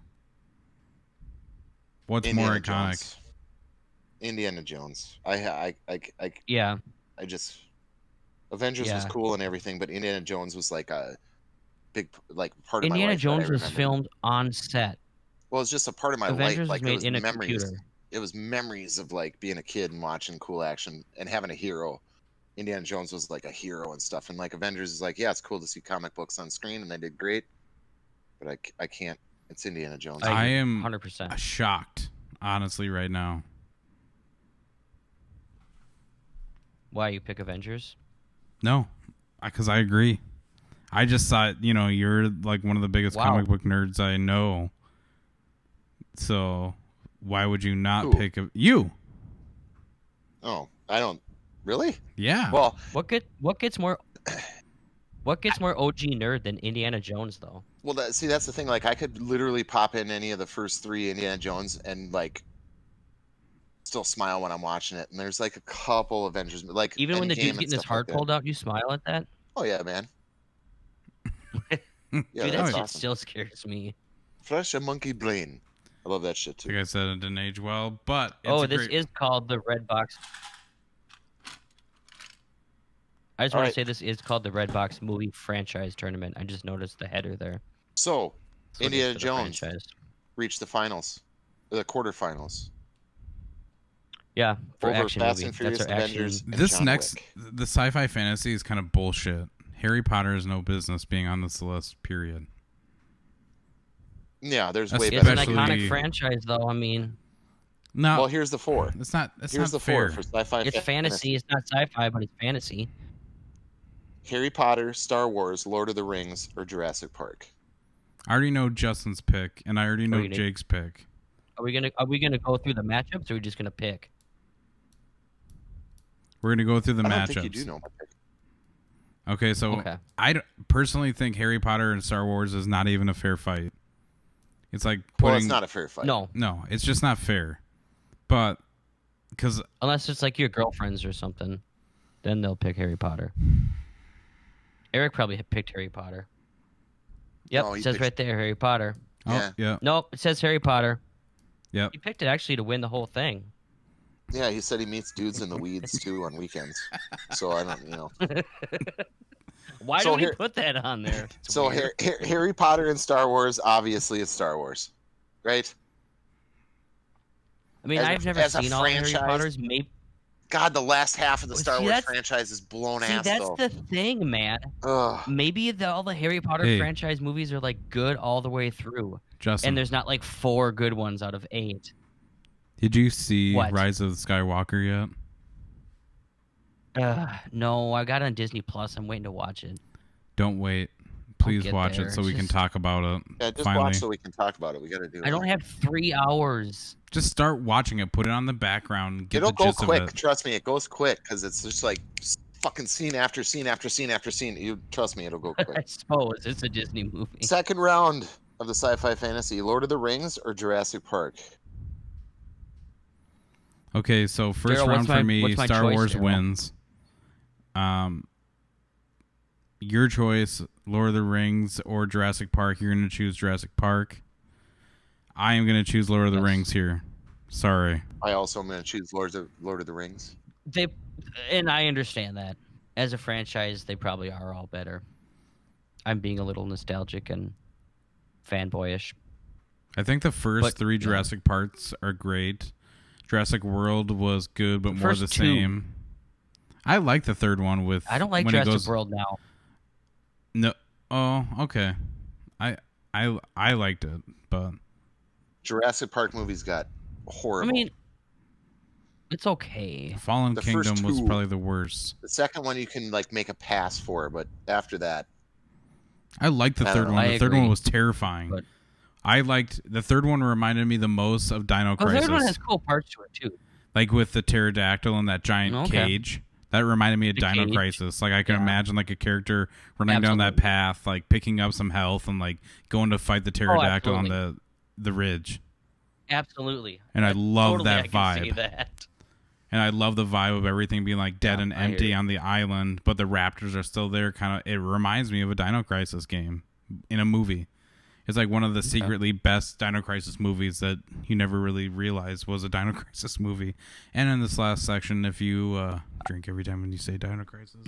What's more iconic? Jones. Indiana Jones. Avengers was cool and everything, but Indiana Jones was like a big part of my life. Indiana Jones was filmed on set. Well, it's just a part of my Avengers life. Like was made in a memories. computer. It was memories of like being a kid and watching cool action and having a hero. Indiana Jones was like a hero and stuff, and like Avengers is like, yeah, it's cool to see comic books on screen, and they did great, but I can't. It's Indiana Jones. I am 100% shocked, honestly, right now. Why you pick Avengers? No, because I agree. I just thought, you're like one of the biggest comic book nerds I know. So why would you not pick you? Oh, I don't really. Yeah. Well, what gets more OG nerd than Indiana Jones though? Well, that's the thing. Like, I could literally pop in any of the first 3 Indiana Jones and like still smile when I'm watching it. And there's like a couple Avengers, like even when the Endgame dude's getting his heart pulled out, you smile at that. Oh yeah, man. Yeah, dude, that shit awesome. Still scares me. Fresh a monkey brain. I love that shit too. Like I said, it didn't age well, but this is called the Red Box. I just want to say this is called the Red Box Movie Franchise Tournament. I just noticed the header there. So, Indiana Jones reached the finals, the quarterfinals. Yeah, for over action Fast movie. and Furious, That's our Avengers. action. This John next, Wick. the sci-fi fantasy is kind of bullshit. Harry Potter has no business being on this list. Period. Yeah, there's way It's better. an iconic franchise, though. I mean, no. Well, here's the 4. It's not. Here's not the fair. 4 for sci-fi. it's fantasy. It's not sci-fi, but it's fantasy. Harry Potter, Star Wars, Lord of the Rings, or Jurassic Park. I already know Justin's pick, and I already know Jake's pick. Are we gonna go through the matchups, or are we just gonna pick? We're gonna go through the I matchups. don't think you do know my pick. Okay, so I personally think Harry Potter and Star Wars is not even a fair fight. It's like Well, it's not a fair fight. No, it's just not fair. But because unless it's like your girlfriends or something, then they'll pick Harry Potter. Eric probably picked Harry Potter. Yep, No, it says right there, Harry Potter. yeah. Nope, it says Harry Potter. Yep. He picked it actually to win the whole thing. Yeah, he said he meets dudes in the weeds too on weekends. So I don't, Why do we put that on there? It's so weird. Harry Potter and Star Wars, obviously it's Star Wars, right? I mean, I've never seen all Harry Potters. Maybe. God, the last half of the Star Wars franchise is blown ass. See, that's the thing, man. Ugh. Maybe all the Harry Potter franchise movies are like good all the way through, Justin, and there's not like 4 good ones out of 8. Did you see Rise of the Skywalker yet? No, I got it on Disney Plus. I'm waiting to watch it. Don't wait. Please watch it so we can talk about it. Yeah, just finally. watch so we can talk about it. We got to do it. I don't have 3 hours. Just start watching it. Put it on the background. It'll go quick. Trust me, it goes quick because it's just like fucking scene after scene after scene after scene. You trust me, it'll go quick. I suppose it's a Disney movie. Second round of the sci-fi fantasy: Lord of the Rings or Jurassic Park. Okay, so first Darrell, round for me, Star Wars wins. Your choice, Lord of the Rings or Jurassic Park. You're going to choose Jurassic Park. I am going to choose Lord of the Rings here. Sorry. I also am going to choose Lord of the Rings. And I understand that. As a franchise, they probably are all better. I'm being a little nostalgic and fanboyish. I think the first 3 Jurassic parts are great. Jurassic World was good, but more the same. I like the third one with. I don't like Jurassic World now. No. Oh, okay. I liked it, but Jurassic Park movies got horrible. I mean, it's okay. Fallen Kingdom was probably the worst. The second one you can like make a pass for, but after that, I liked the third one. The third one was terrifying. But I liked the third one. Reminded me the most of Dino Crisis. The third one has cool parts to it too. Like with the pterodactyl and that giant cage. That reminded me of Dino Crisis. Like I can imagine like a character running down that path, like picking up some health and like going to fight the pterodactyl on the ridge. Absolutely. And I love that vibe. I can see that. And I love the vibe of everything being like dead and empty on the island, but the raptors are still there. It reminds me of a Dino Crisis game in a movie. It's like one of the secretly best Dino Crisis movies that you never really realized was a Dino Crisis movie. And in this last section, if you drink every time when you say Dino Crisis,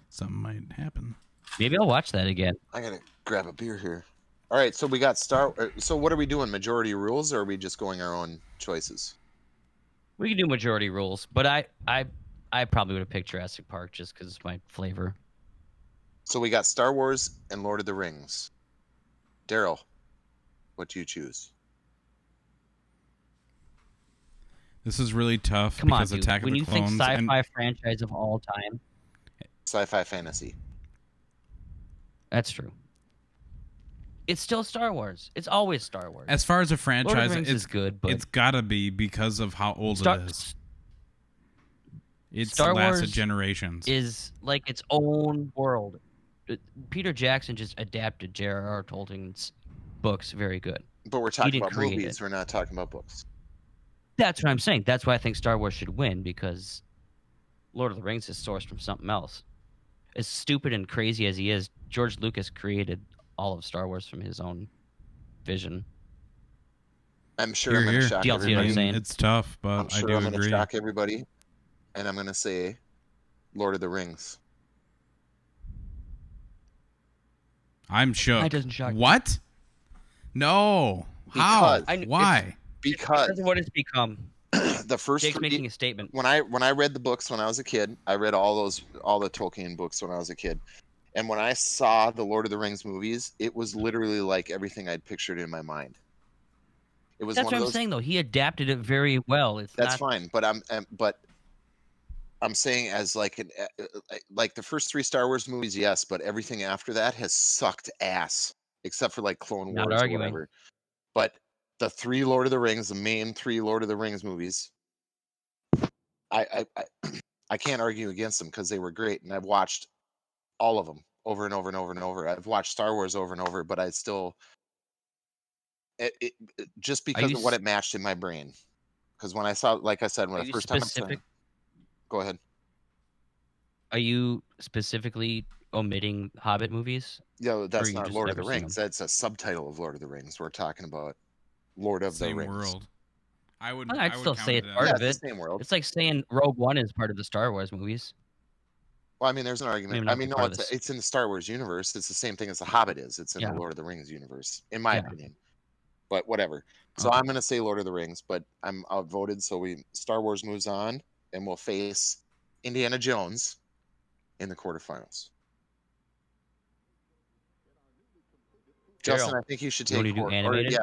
something might happen. Maybe I'll watch that again. I gotta grab a beer here. All right, so we got So what are we doing? Majority rules, or are we just going our own choices? We can do majority rules, but I probably would have picked Jurassic Park just because it's my flavor. So we got Star Wars and Lord of the Rings. Darrell, what do you choose? This is really tough. Come on, because dude. Attack of the Clones. When you think sci-fi franchise of all time, sci-fi fantasy. That's true. It's still Star Wars. It's always Star Wars. As far as a franchise, it's good, but it's gotta be because of how old it is. It's Star lasted Wars generations. Is like its own world. Peter Jackson just adapted J.R.R. Tolkien's books very good. But we're talking about movies. We're not talking about books. That's what I'm saying. That's why I think Star Wars should win, because Lord of the Rings is sourced from something else. As stupid and crazy as he is, George Lucas created all of Star Wars from his own vision. I'm sure I'm going to shock everybody. It's tough, but I'm sure I'm going to shock everybody, and I'm going to say Lord of the Rings. I'm shook. That doesn't shock me. What? No. How? Why? Because what it's become. The first Jake's making a statement. When I read the books when I was a kid, I read all the Tolkien books when I was a kid. And when I saw the Lord of the Rings movies, it was literally like everything I'd pictured in my mind. It was. That's what I'm saying, though. He adapted it very well. That's fine, but I'm saying as like the first 3 Star Wars movies, yes, but everything after that has sucked ass, except for like Clone Wars or whatever. But the three Lord of the Rings, the main three Lord of the Rings movies. I can't argue against them because they were great, and I've watched all of them over and over and over and over. I've watched Star Wars over and over, but I still just because of what it matched in my brain. Because when I saw, like I said, when the first time I saw it, go ahead. Are you specifically omitting Hobbit movies? Yeah, that's not Lord of the Rings. That's a subtitle of Lord of the Rings. We're talking about Lord of the Rings. World. I'd still say it's part of it. Same world. It's like saying Rogue One is part of the Star Wars movies. Well, I mean, there's an argument. I mean, no, it's in the Star Wars universe. It's the same thing as the Hobbit is. It's in the Lord of the Rings universe, in my opinion. But whatever. So I'm going to say Lord of the Rings, but I'm outvoted. So Star Wars moves on, and we'll face Indiana Jones in the quarterfinals. Darrell, Justin, I think you should take horror. Animated?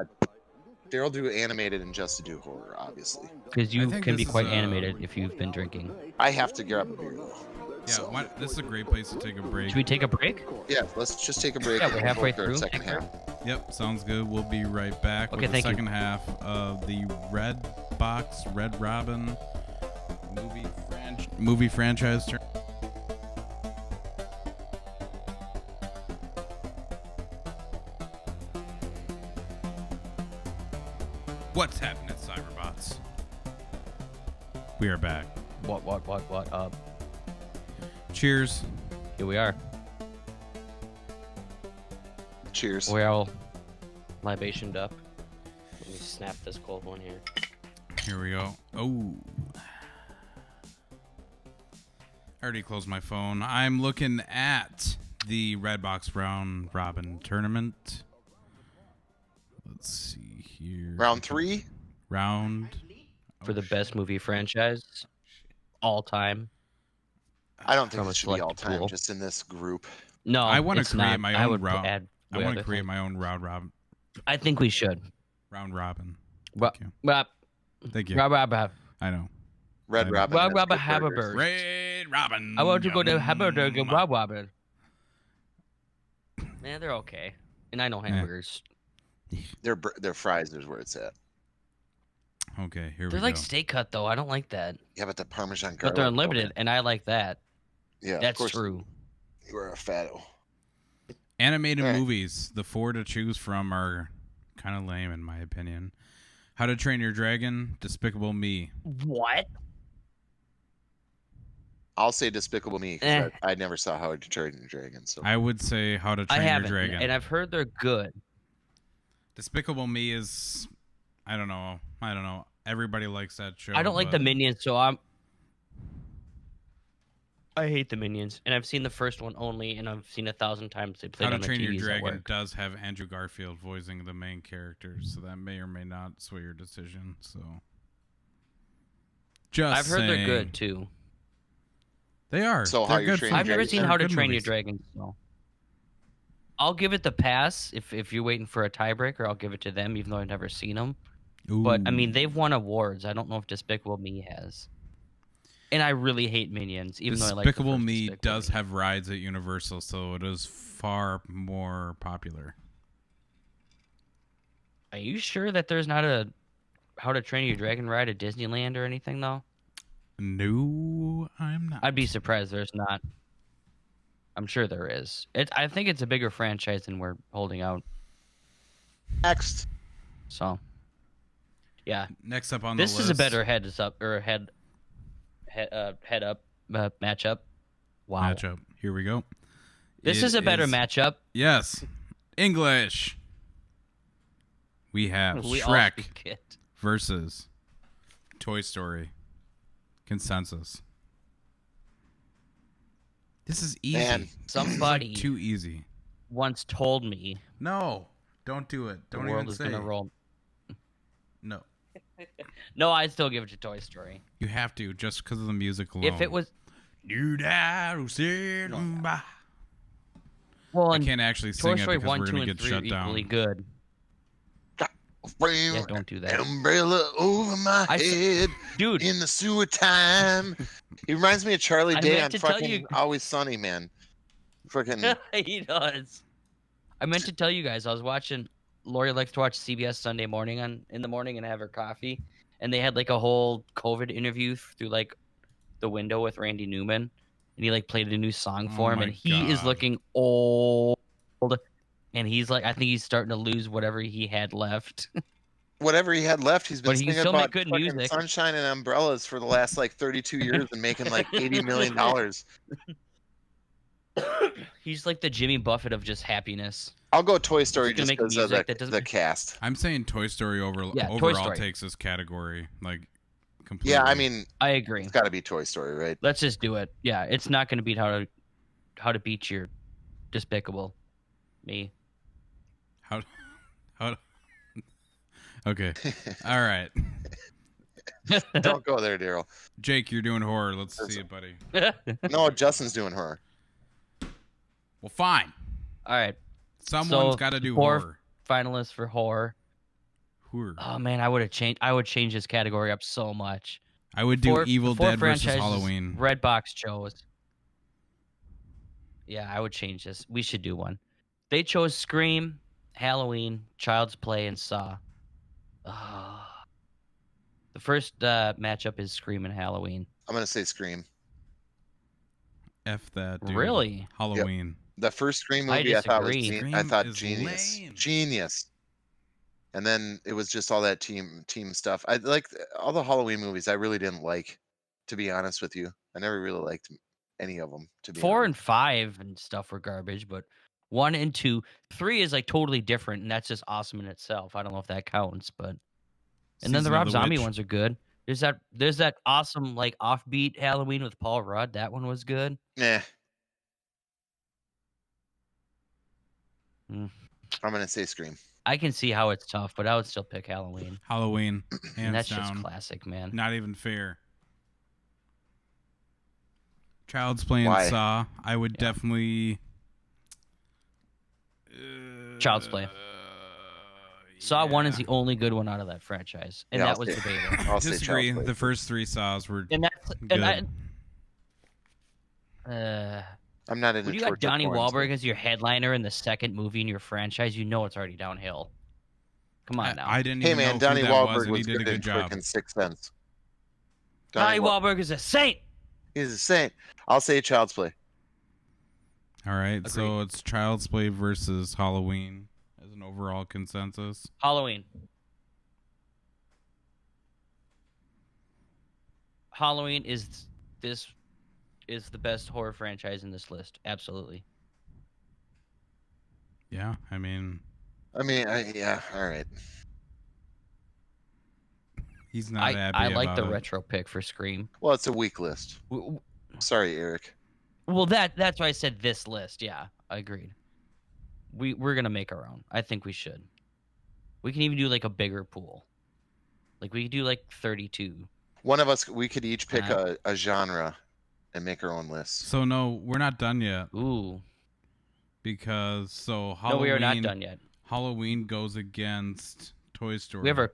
Darrell do animated and just to do horror, obviously. Because you can be quite animated if you've been drinking. I have to grab a beer, though. Yeah, this is a great place to take a break. Should we take a break? Yeah, let's just take a break. Yeah, we're halfway through. Second half. Yep, sounds good. We'll be right back with the second half of the Red Robin movie franchise. What's happening, Cyberbots? We are back. What? Cheers. Here we are. Cheers. We're all libationed up. Let me snap this cold one here. Here we go. Oh. I already closed my phone. I'm looking at the Redbox Round Robin tournament. Let's see here. Round 3? For the best movie franchise all time. I don't think it should be all time, just in this group. No, I want to create my own round. I want to create my own round robin. I think we should. Round robin. Thank you. I know. Red Robin. Red Robin hamburger. Red Robin. I want to go to hamburger Red Robin. Man, they're okay. And I know hamburgers. Their fries is where it's at. Okay, here we go. They're like steak cut though. I don't like that. Yeah, but the Parmesan garlic. But they're unlimited, and I like that. Yeah, that's true. You are a fatto. Animated movies. The 4 to choose from are kind of lame in my opinion. How to Train Your Dragon, Despicable Me. What? I'll say Despicable Me because I never saw How to Train Your Dragon. So I would say How to Train Your Dragon, and I've heard they're good. Despicable Me is, I don't know. Everybody likes that show. I don't like the Minions, so I hate the Minions, and I've seen the first one only, and I've seen 1,000 times they played on the TVs. How to Train Your Dragon does have Andrew Garfield voicing the main character, so that may or may not sway your decision. So, I've heard they're good too. They are. So I've never seen How to Train Your Dragon, so I'll give it the pass if you're waiting for a tiebreaker. I'll give it to them, even though I've never seen them. Ooh. But I mean, they've won awards. I don't know if Despicable Me has. And I really hate Minions, even though I like Despicable Me does have rides at Universal, so it is far more popular. Are you sure that there's not a How to Train Your Dragon ride at Disneyland or anything, though? No, I'm not. I'd be surprised there's not. I'm sure there is. I think it's a bigger franchise than we're holding out. Next. So, yeah. Next up on the list. This is a better head up matchup. Wow. Matchup. Here we go. This is a better matchup. Yes. English. We have Shrek versus Toy Story. Consensus. This is easy. Man, somebody too easy. Once told me. No, don't do it. Don't even say. The world is gonna roll. No. No, I'd still give it to Toy Story. You have to, just because of the music alone. If it was. Well, I can't actually sing Toy Story it because 1, we're 2, going to and get 3 shut are down. equally good. Yeah, don't do that. Umbrella over my head, dude. In the sewer time. He reminds me of Charlie Day on fucking Always Sunny, man. Freaking. He does. I meant to tell you guys, I was watching Lori likes to watch CBS Sunday morning in the morning and have her coffee, and they had like a whole COVID interview through like the window with Randy Newman, and he like played a new song for him, my and he is God. looking old, and he's like, I think he's starting to lose whatever he had left. Whatever he had left, he's been But he can singing still make about good fucking music. Sunshine and Umbrellas for the last like 32 years and making like $80 million. He's like the Jimmy Buffett of just happiness. I'll go Toy Story He's gonna just make because of music that doesn't- the cast. I'm saying Toy Story Toy overall Story. takes this category like completely. Yeah, I mean, I agree. it's got to be Toy Story, right? Let's just do it. Yeah, it's not going to beat how to beat your Despicable Me. How Okay. All right. Don't go there, Darrell. Jake, you're doing horror. Let's see it, buddy. No, Justin's doing horror. Well, fine. All right. Someone's got to do horror horror. Finalists for horror. Horror. Oh man, I would change this category up so much. I would do Evil Four Dead versus franchises Halloween. Redbox chose. Yeah, I would change this. We should do one. They chose Scream, Halloween, Child's Play, and Saw. The first matchup is Scream and Halloween. I'm gonna say Scream. F that, dude. Really? Halloween. The first Scream I movie I thought was disagree. I thought Scream is genius, lame. genius. And then it was just all that team stuff. I like all the Halloween movies. I really didn't like, to be honest with you. I never really liked any of them. To be 4 honest. and 5 and stuff were garbage, but 1 and 2, 3 is like totally different, and that's just awesome in itself. I don't know if that counts, but and then the Season of Rob the Zombie Witch. ones are good. There's that awesome like offbeat Halloween with Paul Rudd. That one was good. Nah. Mm. I'm gonna say Scream. I can see how it's tough, but I would still pick Halloween. Halloween. And Hands that's just down. classic, man. Not even fair. Child's Play and Why? Saw. I would definitely. Child's Play. Saw 1 is the only good one out of that franchise, and Yeah, that I'll was say- debatable. I'll say Disagree. Child's Play. The first 3 Saws were And that's good. I'm not into when you got torture Donnie porn, so- Wahlberg as your headliner in the second movie in your franchise, you know it's already downhill. Come on now. I didn't Hey even man, know Donnie who that was, Wahlberg and was he did a good good in job. freaking Sixth Sense. Donnie Wahlberg is a saint. He's a saint. I'll say Child's Play. All right, so it's Child's Play versus Halloween as an overall consensus. Halloween. Halloween is the best horror franchise in this list. Absolutely. Yeah, I mean, Yeah, all right. he's not happy I like about the it. retro pick for Scream. Well, it's a weak list. Sorry, Eric. Well, that's why I said this list. Yeah, I agreed. We're gonna make our own. I think we should. We can even do like a bigger pool. Like we could do like 32. One of us, we could each pick Uh-huh. a genre and make our own list. So no, we're not done yet Ooh. because No, Halloween. we are not done yet. Halloween goes against Toy Story. We have a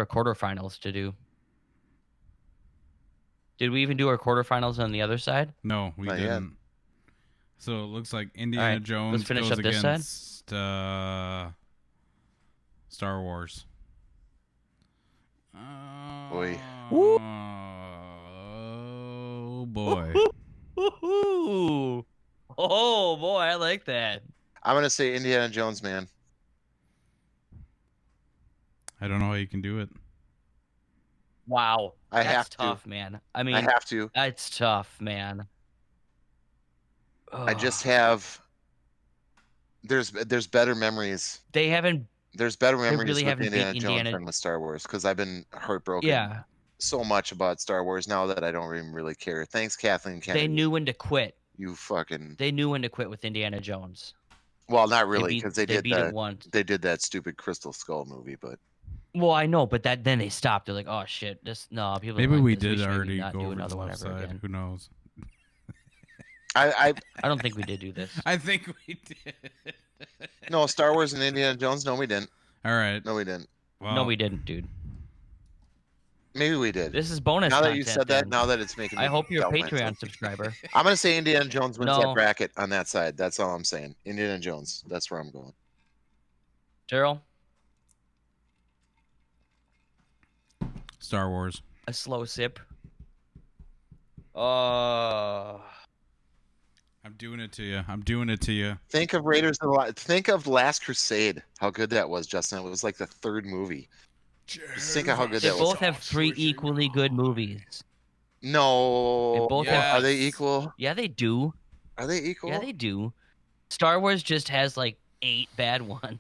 quarterfinals to do. Did we even do our quarterfinals on the other side? No, we Not yet. didn't. So it looks like Indiana right, Jones let's finish goes up this side. against Star Wars. Boy. Oh boy. Ooh. Oh boy, I like that. I'm gonna say Indiana Jones, man. I don't know how you can do it. Wow. I That's have to. tough, man. I mean, I have to. that's tough, man. I just Ugh. have. There's better memories. They haven't. There's better memories really with haven't beat Indiana Jones Indiana- than with Star Wars because I've been heartbroken Yeah, so much about Star Wars now that I don't even really care. Thanks, Kathleen Kennedy. they knew when to quit. You fucking. They knew when to quit with Indiana Jones. Well, not really, beat- because they they beat did it that. once. They did that stupid Crystal Skull movie, but Well, I know, but then they stopped. They're like, oh shit, this no people. Maybe don't like we this. did should maybe already not go do over another the one left ever side. again. Who knows? I I don't think we did do this. I think we did. no Star Wars and Indiana Jones. No, we didn't. All right. No, we didn't. Well, No, we didn't, dude. Maybe we did. This is bonus. Now that you content, said that, then. now that it's making me I hope you're a doubt myself. Patreon subscriber. I'm gonna say Indiana Jones wins No. that bracket on that side. That's all I'm saying. Indiana Jones. That's where I'm going. Darrell, Star Wars. a slow sip. I'm doing it to you. I'm doing it to you. Think of Think of Last Crusade. How good that was, Justin. It was like the third movie. Just think of how good They that both was. have 3 equally good movies. No. They both Yes. Are they equal? Yeah, they do. Are they equal? Yeah, they do. Star Wars just has like 8 bad ones.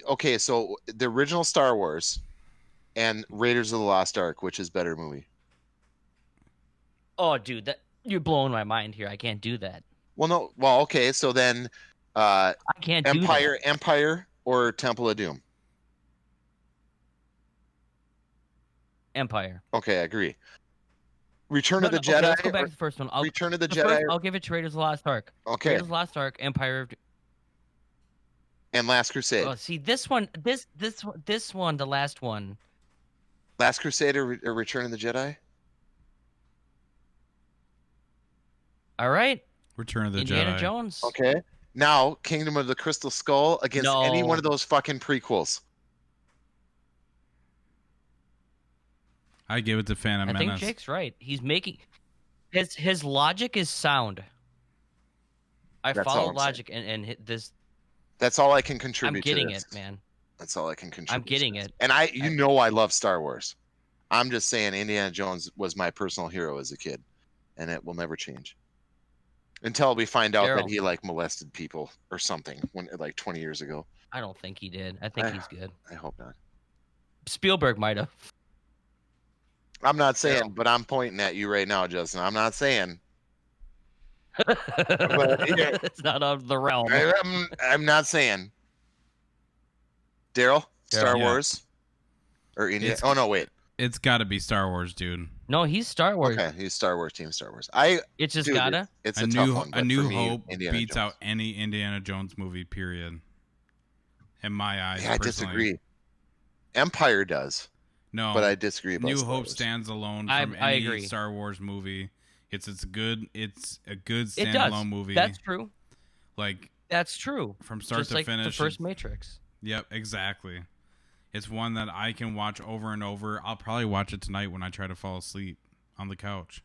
Okay, so the original Star Wars and Raiders of the Lost Ark, which is better movie? Oh, dude, that you're blowing my mind here. I can't do that. Well, no. Well, okay, so then I can't do that. Empire or Temple of Doom? Empire. Okay, I agree. Return No, of the no, Jedi. okay, let's go back to the first one. Return of the First, Jedi. I'll give it to Raiders of the Lost Ark. Okay. Raiders of the Lost Ark, Empire. And Last Crusade. Oh, see, this one, the last one. Last Crusade or Return of the Jedi? All right. Return of the Indiana Jedi. Jones. Okay. Now, Kingdom of the Crystal Skull against any one of those fucking prequels. I give it to Phantom Menace. I think Jake's right. He's making his logic is sound. I That's follow all I'm logic and this. That's all I can contribute. I'm getting to this. it, man. That's all I can contribute. I'm getting to this. it. And I love Star Wars. I'm just saying Indiana Jones was my personal hero as a kid, and it will never change until we find out Darrell. that he like molested people or something when like 20 years ago. I don't think he did. I think he's good. I hope not. Spielberg might have. I'm not saying, Darrell. but I'm pointing at you right now, Justin. I'm not saying. It's not out of the realm. I'm not saying. Darrell, Star Yeah. Wars, or India? Oh no, wait. It's got to be Star Wars, dude. No, he's Star Wars. Okay, he's Star Wars team. Star Wars. It's just Dude, gotta. It's A a tough new one. A but New for me, Hope Indiana beats Jones. out any Indiana Jones movie. Period. In my eyes, Yeah, I personally. disagree. Empire does, No, but I disagree about New Star Hope Wars. stands alone I from any agree. Star Wars movie. It's a good It does. standalone movie. That's true. Like That's true. from start Just to like finish. the first Matrix. Yep, exactly. It's one that I can watch over and over. I'll probably watch it tonight when I try to fall asleep on the couch.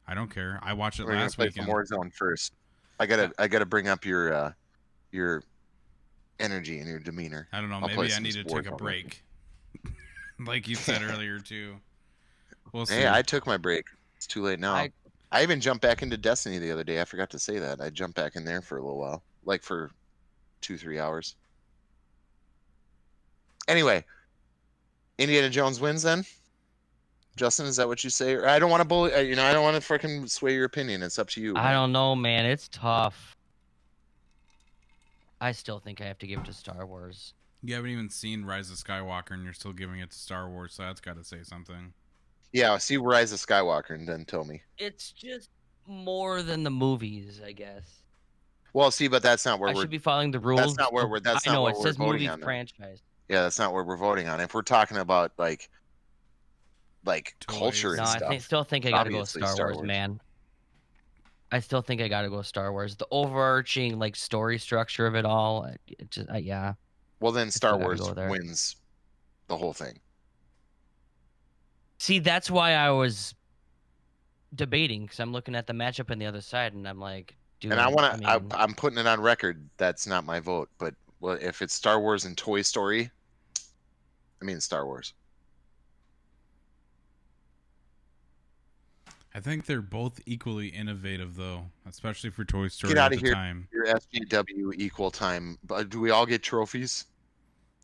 I don't care. I watched it We're gonna last play weekend. some Warzone first. I gotta bring up your energy and your demeanor. I don't know. I'll play Maybe I some need to take a Warzone. break. Like you said earlier too. We'll see. Hey, I took my break. It's too late now. I- I even jumped back into Destiny the other day. I forgot to say that. I jumped back in there for a little while, like for 2-3 hours. Anyway, Indiana Jones wins then. Justin, is that what you say? I don't want to bully. I don't want to freaking sway your opinion. It's up to you. I don't know, man. It's tough. I still think I have to give it to Star Wars. You haven't even seen Rise of Skywalker, and you're still giving it to Star Wars, so that's got to say something. Yeah, see Rise of Skywalker and then tell me. It's just more than the movies, I guess. Well, see, but that's not where I we're. should be following the rules. not where we're- that's I not know what it we're says voting movie on, though. franchise. Yeah, that's not what we're voting on. If we're talking about like Toys. culture and No, stuff. still think I gotta go Obviously, Star Star Wars, Wars. man. I still think I gotta go Star Wars. The overarching like story structure of it all, yeah. Well, then Star still gotta Wars go there. wins the whole thing. See, that's why I was debating because I'm looking at the matchup on the other side, and I'm like, dude. And mean, I'm putting it on record. That's not my vote. But if it's Star Wars and Toy Story, I mean Star Wars. I think they're both equally innovative, though, especially for Toy Story Get at out of the here. time. Your SGW equal time. But do we all get trophies?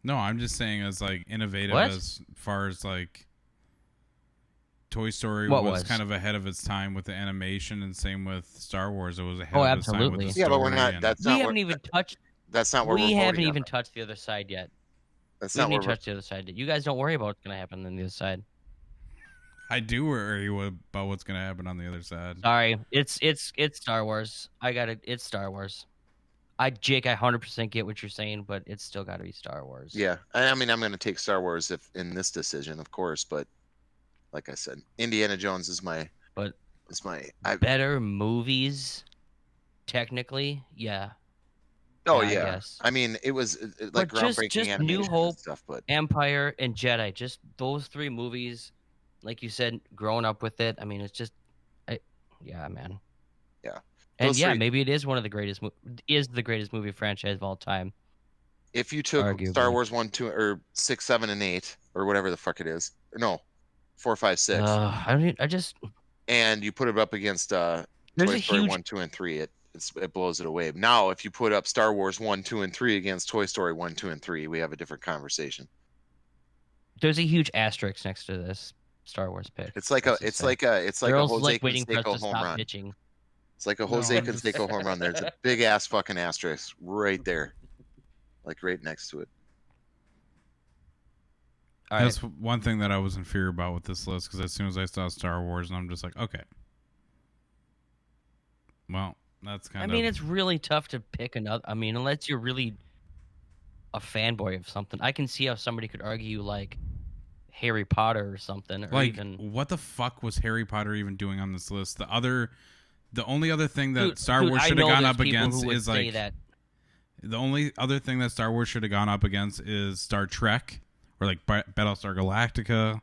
No, I'm just saying as like innovative What? as far as like Toy Story What was was? kind of ahead of its time with the animation, and same with Star Wars. It was ahead Oh, of its time with absolutely. the Yeah, story. but we're not. and- That's we not. haven't even touched. That's not where We we're haven't voting even on. touched the other side yet. That's We not haven't where even touched the other side yet. You guys don't worry about what's gonna happen on the other side. I do worry about what's going to happen on the other side. Sorry, it's Star Wars. I got it. It's Star Wars. Jake, I 100% get what you're saying, but it's still got to be Star Wars. Yeah, I mean, I'm going to take Star Wars if in this decision, of course. But like I said, Indiana Jones is my. But Is my. better movies, technically, yeah. Oh I yeah, guess. I mean it was like But just groundbreaking animation New Hope, and stuff. But Empire, and Jedi, just those 3 movies, like you said, growing up with it. I mean, it's just, yeah, man. yeah, And those yeah, three. maybe it is one of the greatest. Is the greatest movie franchise of all time. If you took Star Arguably. Wars 1, 2, or 6, 7, and 8, or whatever the fuck it is, no, 4, 5, 6, I just and you put it up against there's Toy a Story huge 1, 2, and 3, it blows it away. Now, if you put up Star Wars 1, 2, and 3 against Toy Story 1, 2, and 3, we have a different conversation. there's a huge asterisk next to this Star Wars pick. It's like a Darrell's Jose like waiting for us Canseco to home stop run. bitching. It's like a No, Jose I'm just- Canseco home run. There's a big ass fucking asterisk right there, like right next to it. All right. That's one thing that I was in fear about with this list, because as soon as I saw Star Wars, and I'm just like, okay. Well, that's kind I of... mean, it's really tough to pick another. I mean, unless you're really a fanboy of something. I can see how somebody could argue like Harry Potter or something, or like, even what the fuck was Harry Potter even doing on this list? The only other thing that Dude, Star Wars should have gone up people who against would is say like... that. The only other thing that Star Wars should have gone up against is Star Trek, or like Battlestar Galactica.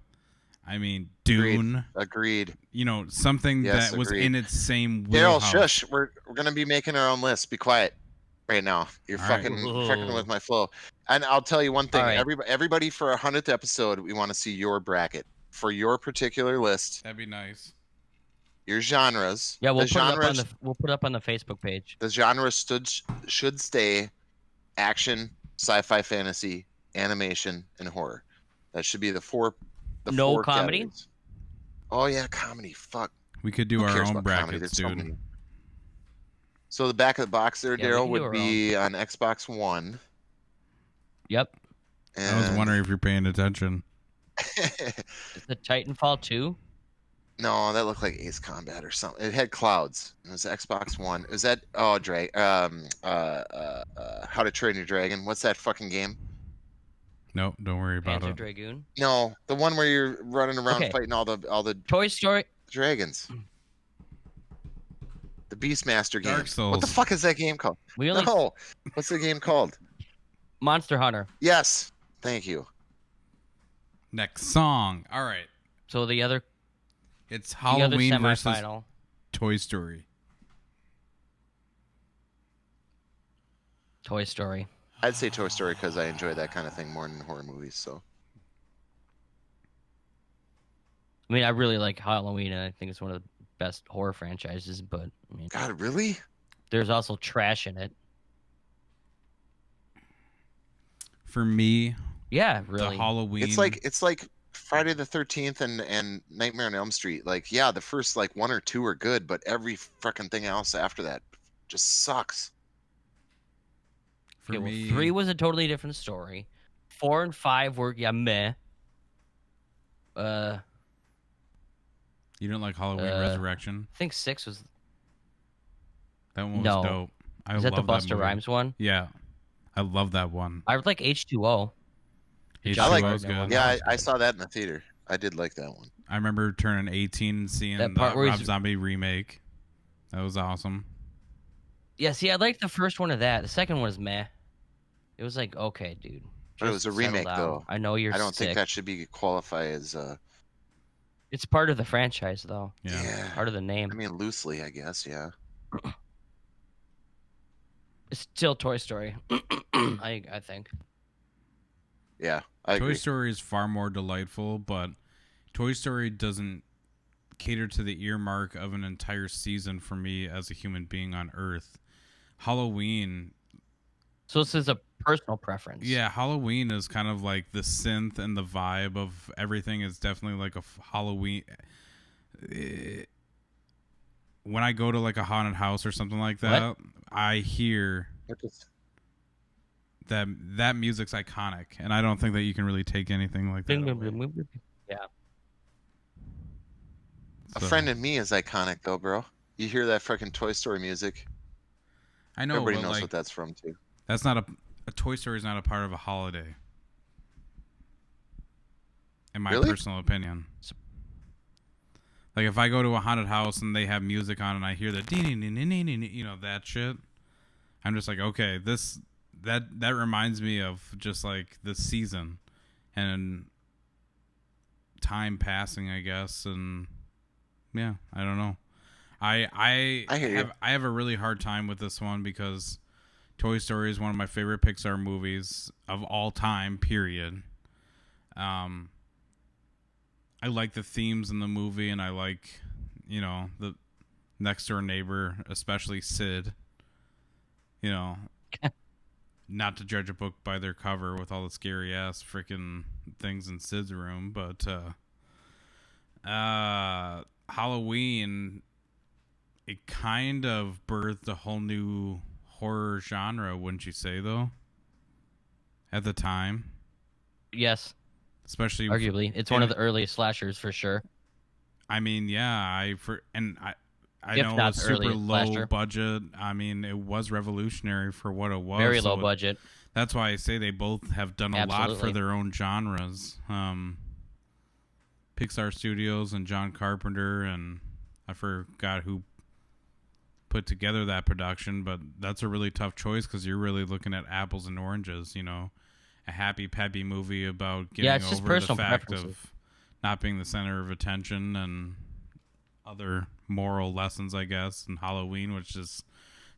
I mean, Dune. Agreed. You know, something Yes, that was agreed. in its same Daryl, wheelhouse. shush. We're gonna be making our own list. Be quiet right now. You're All right. fucking with my flow. And I'll tell you one thing. All right. Everybody for our 100th episode, we want to see your bracket for your particular list. That'd be nice. Your genres. Yeah, we'll the put genres, it up on the Facebook page. The genres should stay action, sci-fi, fantasy, animation, and horror. That should be the four Comedy? categories. Oh yeah, comedy. Fuck. We could do Who our cares own about comedy? brackets, There's so dude. many. So the back of the box there, Yeah, we Daryl, can do would our be on Xbox One. Yep. And... I was wondering if you're paying attention. Is the Titanfall 2? No, that looked like Ace Combat or something. It had clouds. It was Xbox One. Is that How to Train Your Dragon? What's that fucking game? Nope, don't worry about Panzer it. Dragoon? No, the one where you're running around Okay. fighting all the Toy Story? dragons. The Beastmaster game. Dark Souls. What the fuck is that game called? No. What's the game called? Monster Hunter. Yes. Thank you. Next song. All right. So the other It's Halloween versus semifinal. Toy Story. Toy Story. I'd say Toy Story because I enjoy that kind of thing more than horror movies. So I mean, I really like Halloween, and I think it's one of the best horror franchises. But I mean, God, really? there's also trash in it. For me, Yeah, really. the Halloween. It's like Friday the 13th and Nightmare on Elm Street. Like, yeah, the first like 1 or 2 are good, but every fucking thing else after that just sucks. For Okay, well, me, 3 was a totally different story. 4 and 5 were meh. I you didn't like Halloween Resurrection? think 6 was. That one was No. dope. I Is that the love Busta movie. Rhymes one? Yeah, I love that one. I would like H2O. H2O I like was that good. one. Yeah, was I good. saw that in the theater. I did like that one. I remember turning 18 and seeing That the part where Rob he's- Zombie remake. That was awesome. Yeah, see, I liked the first one of that. The second one was meh. It was like, okay, dude. But it was a just remake, settle down. though. I know you're I don't sick. think that should be qualify as It's part of the franchise, though. Yeah. Part of the name. I mean, loosely, I guess. Yeah. It's still Toy Story. I think. Yeah. I Toy agree. Story is far more delightful, but Toy Story doesn't cater to the earmark of an entire season for me as a human being on Earth. Halloween, So this is a personal preference. yeah, Halloween is kind of like the synth and the vibe of everything is definitely like a Halloween. When I go to like a haunted house or something like that, I hear that music's iconic, and I don't think that you can really take anything like that away. Yeah. A So, Friend in Me is iconic, though, bro. You hear that freaking Toy Story music. I know, Everybody but knows like, what that's from, too. that's not a Toy Story is not a part of a holiday, in my Really? personal opinion. Like if I go to a haunted house and they have music on and I hear the you know, that shit, I'm just like, okay, that reminds me of just like the season and time passing, I guess, and yeah, I don't know. I have a really hard time with this one because Toy Story is one of my favorite Pixar movies of all time, period. I like the themes in the movie, and I like, the next door neighbor, especially Sid. Not to judge a book by their cover with all the scary ass freaking things in Sid's room, but Halloween, it kind of birthed a whole new horror genre, wouldn't you say, though? At the time, Yes, especially arguably, it's one of the earliest slashers for sure. I mean, yeah, I If know it not was the super earliest low slasher. budget. I mean, it was revolutionary for what it was. Very low so budget. That's why I say they both have done a lot for Absolutely. their own genres. Pixar Studios and John Carpenter, and I forgot who put together that production, but that's a really tough choice because you're really looking at apples and oranges, a happy, peppy movie about getting it's just over the personal fact preferences. of not being the center of attention and other moral lessons, I guess, and Halloween, which is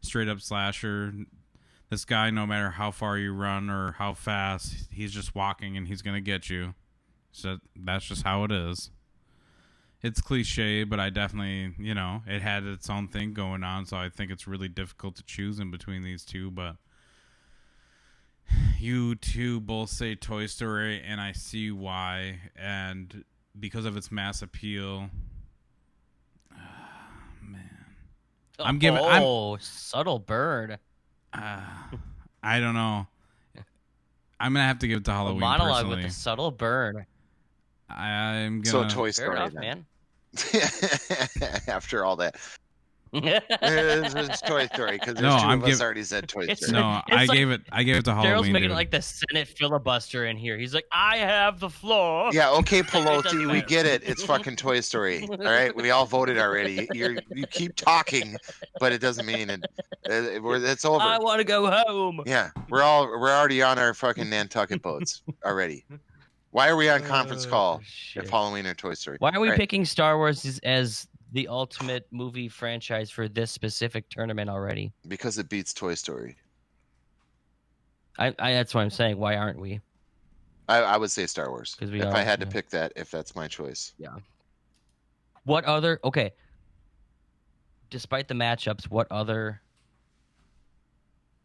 straight up slasher. This guy, no matter how far you run or how fast, he's just walking and he's going to get you. So that's just how it is. It's cliche, but I definitely, it had its own thing going on, so I think it's really difficult to choose in between these two, but you two both say Toy Story, and I see why, and because of its mass appeal, I'm giving. Subtle bird. I don't know. I'm gonna have to give it to Halloween. A monologue personally. with a subtle burn. I'm gonna. So Toy Fair Story, enough, then. man. After all that, it's Toy Story because there's two of us already said Toy Story. No, I gave it to Halloween. Darrell's making dude. it like the Senate filibuster in here. He's like, I have the floor. Yeah, okay, Pelosi, we get it. It's fucking Toy Story. All right, we all voted already. You keep talking, but it doesn't mean it. It's over. I want to go home. Yeah, we're already on our fucking Nantucket boats already. Why are we on conference call if Halloween or Toy Story? Why are we picking Star Wars as the ultimate movie franchise for this specific tournament already? Because it beats Toy Story. That's what I'm saying. Why aren't we? I would say Star Wars. If I had to pick that, if that's my choice. Yeah. What other? Okay. Despite the matchups, what other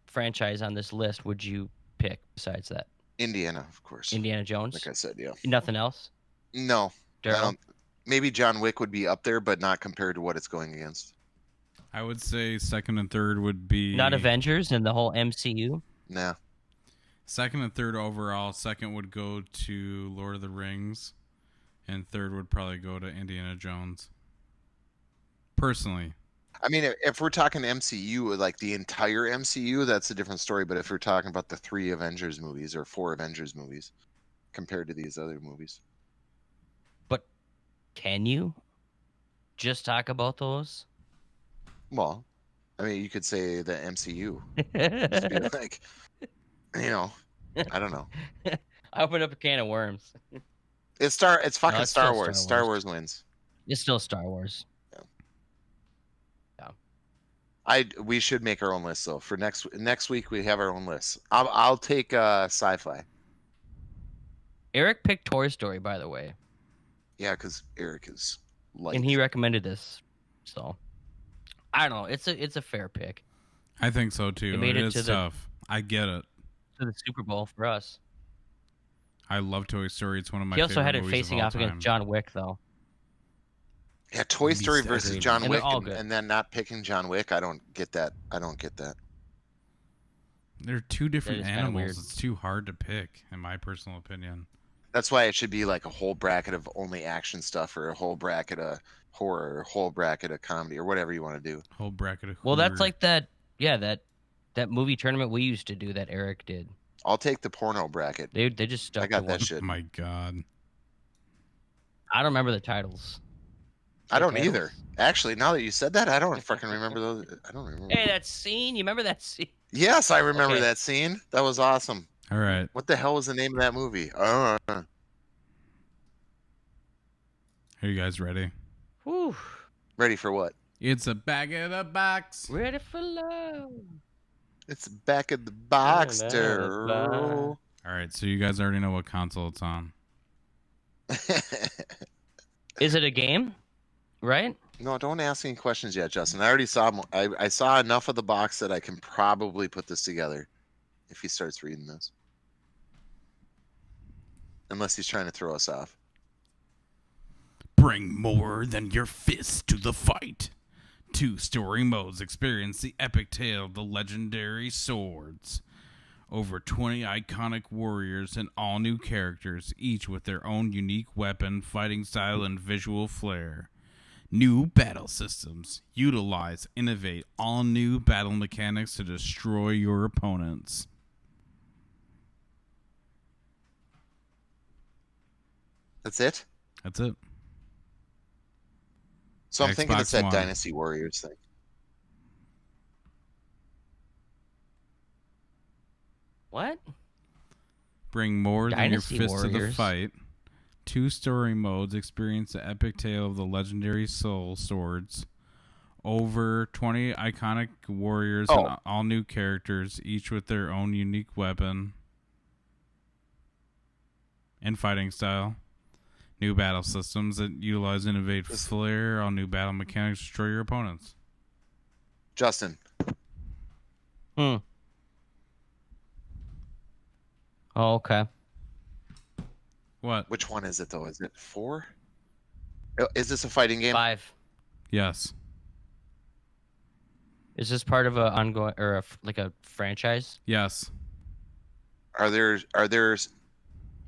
franchise on this list would you pick besides that? Indiana, of course. Indiana Jones. Like I said, yeah. Nothing else. No. Darrell? Maybe John Wick would be up there, but not compared to what it's going against. I would say second and third would be Not Avengers and the whole MCU. Nah. Second and third overall. Second would go to Lord of the Rings, and third would probably go to Indiana Jones. Personally. I mean, if we're talking MCU, like the entire MCU, that's a different story. But if we're talking about the 3 Avengers movies or 4 Avengers movies compared to these other movies. But can you just talk about those? Well, I mean, you could say the MCU. Just be like, I don't know. I opened up a can of worms. It's fucking it's Star still Wars. Star Wars wins. It's still Star Wars. We should make our own list though. For next week, we have our own list. I'll take sci-fi. Eric picked Toy Story, by the way. Yeah, because Eric is light. And he recommended this, so I don't know. It's a fair pick. I think so too. It made it is to tough. I get it. To the Super Bowl for us. I love Toy Story. It's one of my. He also favorite had it movies facing of all off against time. John Wick, though. Yeah, Toy Story versus Agreed. John And Wick, they're all good. and then not picking John Wick. I don't get that. They're two different is kinda animals. weird. It's too hard to pick, in my personal opinion. That's why it should be like a whole bracket of only action stuff, or a whole bracket of horror, or a whole bracket of comedy, or whatever you want to do. Whole bracket of. Well, that's horror. like that. Yeah, that movie tournament we used to do that Eric did. I'll take the porno bracket. They just stuck. I got to that one. shit. Oh my God. I don't remember the titles. I don't either. Actually, now that you said that, I don't fucking remember those. I don't remember. Hey, that scene. You remember that scene? Yes, I remember that scene. That was awesome. All right. What the hell was the name of that movie? Are you guys ready? Whew. Ready for what? It's a back of the box. Ready for love. It's back of the box, Darrell. All right, so you guys already know what console it's on. Is it a game? Right? No, don't ask any questions yet, Justin. I already saw. I saw enough of the box that I can probably put this together. If he starts reading this, unless he's trying to throw us off. Bring more than your fists to the fight. 2 story modes experience the epic tale of the legendary swords. Over 20 iconic warriors and all new characters, each with their own unique weapon, fighting style, and visual flair. New battle systems. Utilize, innovate all new battle mechanics to destroy your opponents. That's it? That's it. So I'm thinking it's that One. Dynasty Warriors thing. What? Bring more Dynasty than your fists to the Warriors. fight. 2 story modes experience the epic tale of the legendary soul swords. Over 20 iconic warriors and all new characters, each with their own unique weapon and fighting style. New battle systems that utilize innovate flair. All new battle mechanics destroy your opponents. Justin. Oh, okay. What? Which one is it though? Is it 4? Is this a fighting game? 5. Yes. Is this part of a ongoing or a franchise? Yes. Are there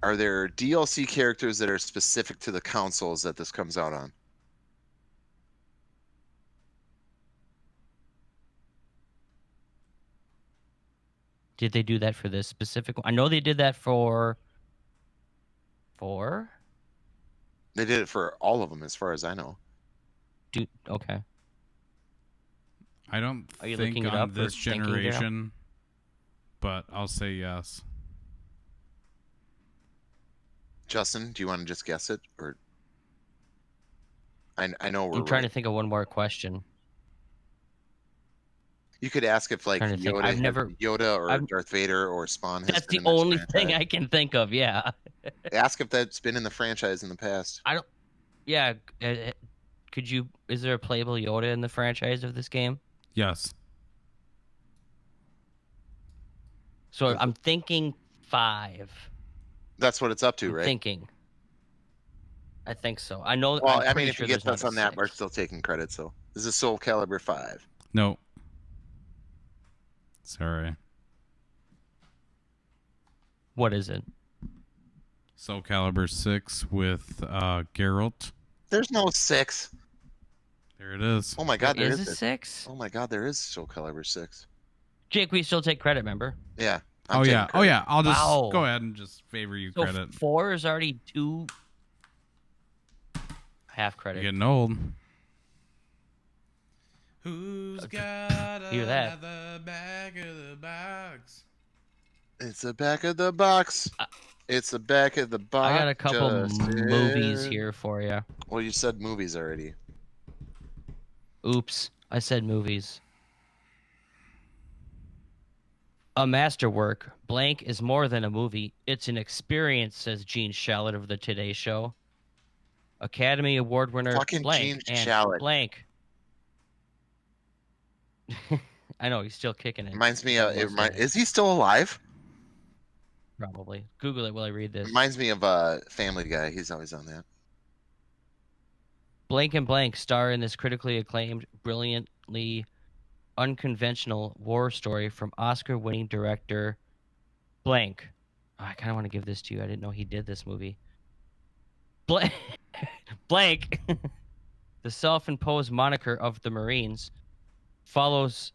DLC characters that are specific to the consoles that this comes out on? Did they do that for this specific one? I know they did that for 4. They did it for all of them, as far as I know. Okay. I don't Are you think looking it on up or this thinking it out? generation, but I'll say yes. Justin, do you want to just guess it, or I know we're. I'm trying to think of one more question. You could ask if like Trying to think. Yoda or Darth Vader or Spawn. That's the only thing I can think of. Yeah. Ask if that's been in the franchise in the past. I don't. Yeah. Could you? Is there a playable Yoda in the franchise of this game? Yes. So I'm thinking 5. That's what it's up to, right? Thinking. I think so. I know. Well, I'm I pretty mean, if sure you get there's us not on a that, we're 6. still taking credit. So this is Soul Calibur 5. No. Sorry. What is it? Soul Calibur 6 with Geralt. There's no 6. There it is. Oh my God, there Is is it it. 6? Oh my God, there is Soul Calibur 6. Jake, we still take credit, remember? Yeah. Oh yeah. I'll just Wow. go ahead and just favor you So credit. 4 is already 2 half credit. You're getting old. Who's got Hear that? the back of the box? It's the back of the box. It's the back of the box. I got a couple Justin. movies here for you. Well, you said movies already. Oops, I said movies. A masterwork. Blank is more than a movie. It's an experience, says Gene Shalit of the Today Show. Academy Award winner Fucking Blank Gene and Shalit. Blank. I know he's still kicking it. Reminds me of. Is he still alive? Probably. Google it while I read this. Reminds me of Family Guy. He's always on that. Blank and Blank star in this critically acclaimed, brilliantly unconventional war story from Oscar-winning director Blank. Oh, I kind of want to give this to you. I didn't know he did this movie. Blank, the self-imposed moniker of the Marines, follows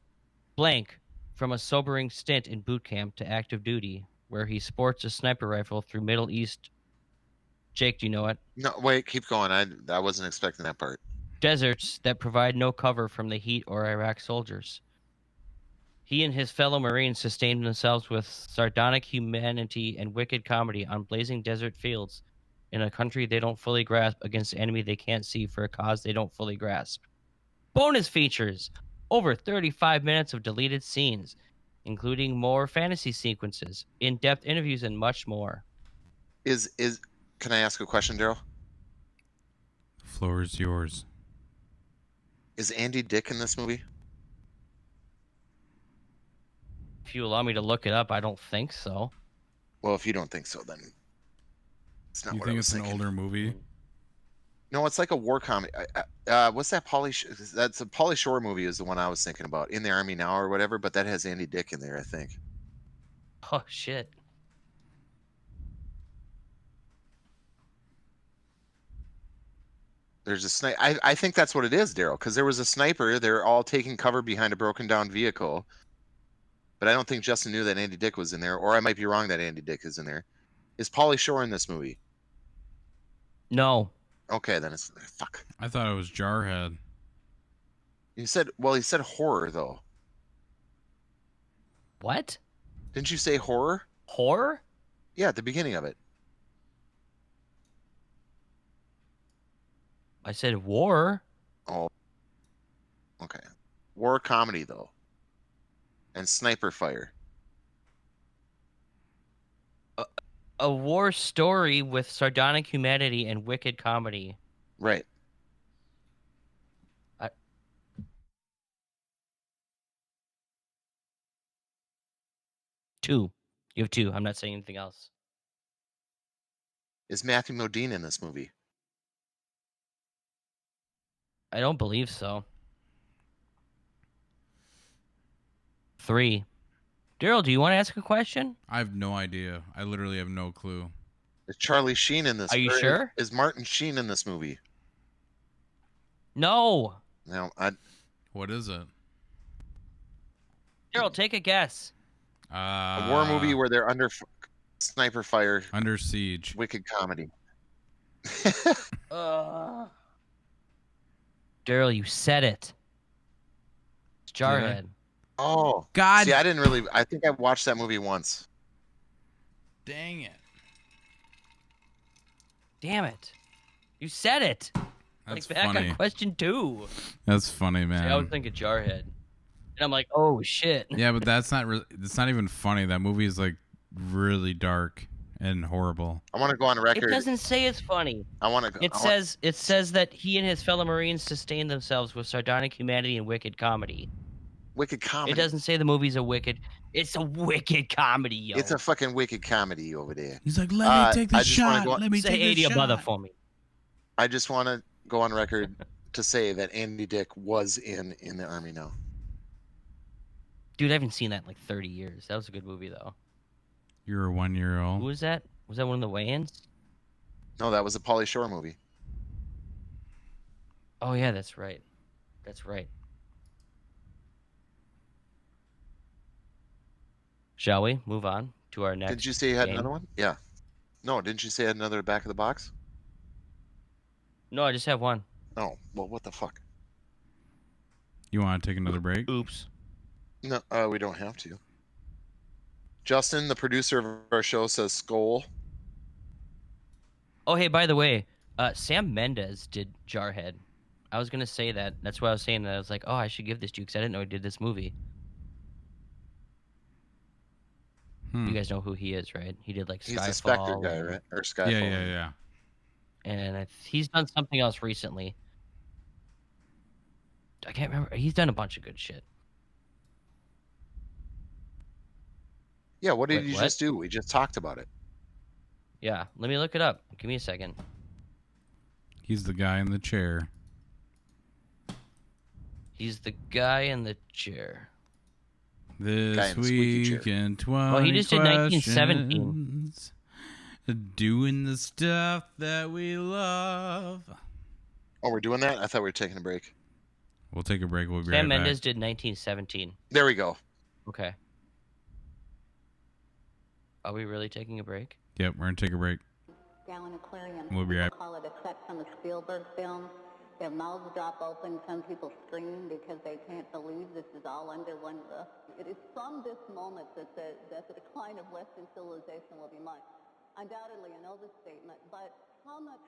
Blank from a sobering stint in boot camp to active duty, where he sports a sniper rifle through Middle East. Jake, do you know it? No, wait, keep going. I wasn't expecting that part. deserts that provide no cover from the heat or Iraq soldiers. He and his fellow Marines sustained themselves with sardonic humanity and wicked comedy on blazing desert fields in a country they don't fully grasp against an enemy they can't see for a cause they don't fully grasp. Bonus features! Over 35 minutes of deleted scenes, including more fantasy sequences, in-depth interviews, and much more. Can I ask a question, Darrell? The floor is yours. Is Andy Dick in this movie? If you allow me to look it up, I don't think so. Well, if you don't think so, then it's not You what I think was it's an thinking. older movie? No, it's like a war comedy. What's that? That's a Pauly Shore movie is the one I was thinking about. In the Army Now or whatever, but that has Andy Dick in there, I think. Oh, shit. There's a sniper. I think that's what it is, Darrell, because there was a sniper. They're all taking cover behind a broken down vehicle. But I don't think Justin knew that Andy Dick was in there, or I might be wrong that Andy Dick is in there. Is Pauly Shore in this movie? No. Okay, then it's fuck. I thought it was Jarhead. He said horror though. What? Didn't you say horror? Horror? Yeah, at the beginning of it. I said war. Oh, okay. War comedy though, and sniper fire. A war story with sardonic humanity and wicked comedy. Right. Two. You have two. I'm not saying anything else. Is Matthew Modine in this movie? I don't believe so. 3. Darrell, do you want to ask a question? I have no idea. I literally have no clue. Is Charlie Sheen in this? Are you sure? Is Martin Sheen in this movie? No. No, What is it? Darrell, take a guess. a war movie where they're under sniper fire. Under Siege. Wicked comedy. Darrell, you said it. It's Jarhead. Oh, God. See, I didn't really. I think I watched that movie once. Dang it. Damn it. You said it. That's Like back funny. on question 2. That's funny, man. See, I was thinking Jarhead. And I'm like, oh, shit. Yeah, but that's not it's not even funny. That movie is like really dark and horrible. I want to go on It record. doesn't say it's funny. I want to. It says that he and his fellow Marines sustained themselves with sardonic humanity and wicked comedy. Wicked comedy. It doesn't say the movie's a wicked. It's a wicked comedy, yo. It's a fucking wicked comedy over there. He's like, let me take the I just wanna shot. go- Let me Say take 80 the a shot. mother for me. I just want to go on record to say that Andy Dick was in the Army Now. Dude, I haven't seen that in like 30 years. That was a good movie, though. You're a 1-year-old. Who was that? Was that one of the weigh-ins? No, that was a Pauly Shore movie. Oh, yeah, that's right. That's right. Shall we move on to our next Did you say you had game? another one? Yeah. No, didn't you say you had another back of the box? No, I just have one. Oh, well, what the fuck? You want to take another break? Oops. No, we don't have to. Justin, the producer of our show, says Skull. Oh, hey, by the way, Sam Mendes did Jarhead. I was going to say that. That's why I was saying that. I was like, oh, I should give this to you because I didn't know he did this movie. You guys know who he is, right? He did like Skyfall. He's the Spectre guy, right? Or Skyfall. Yeah. And he's done something else recently. I can't remember. He's done a bunch of good shit. Yeah, what did Wait, you what? just do? We just talked about it. Yeah, let me look it up. Give me a second. He's the guy in the chair. He's the guy in the chair. Guy This in the squeaky week chair. in 20 Well, he just did 1917. questions, doing the stuff that we love. Oh, we're doing that? I thought we were taking a break. We'll take a break. We'll be right Sam Mendes back. did 1917. There we go. Okay. Are we really taking a break? Yep, we're going to take a break. Gallon Aquarium. We'll be right Call it a cut from a Spielberg film. Their mouths drop open, some people scream because they can't believe this is all under one roof. It is from this moment that the decline of Western civilization will be marked. Undoubtedly an overstatement, but how much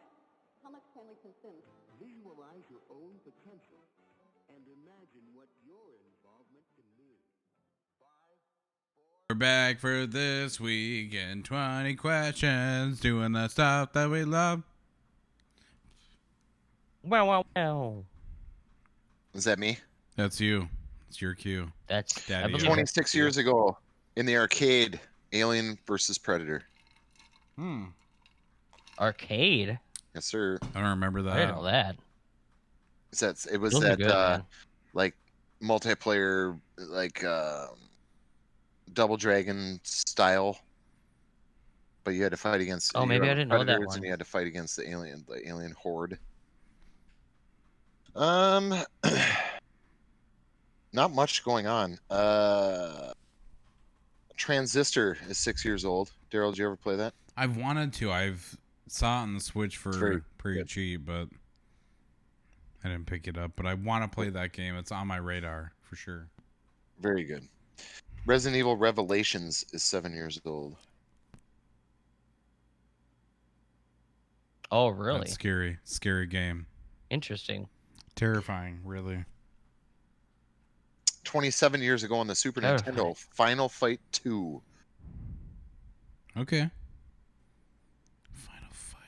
can we consume? Visualize your own potential and imagine what your involvement can mean. We're back for this week and 20 questions, doing the stuff that we love. Wow. Is that me? That's you. It's your cue. That's Daddy. 26 years ago in the arcade, Alien versus Predator. Arcade? Yes, sir. I don't remember that. I didn't know that. It was Those are that good, man. like multiplayer, like Double Dragon style, but you had to fight against. Oh, maybe I didn't know that predators, one. And you had to fight against the alien horde. Not much going on. Transistor is 6 years old. Darrell, did you ever play that? I've wanted to. I've saw it on the Switch for pretty good. cheap, but I didn't pick it up. But I want to play that game. It's on my radar for sure. Very good. Resident Evil Revelations is 7 years old. Oh, really? That's scary game. Interesting. Terrifying, really. 27 years ago on the Super Nintendo, Final Fight 2. Okay. Final Fight.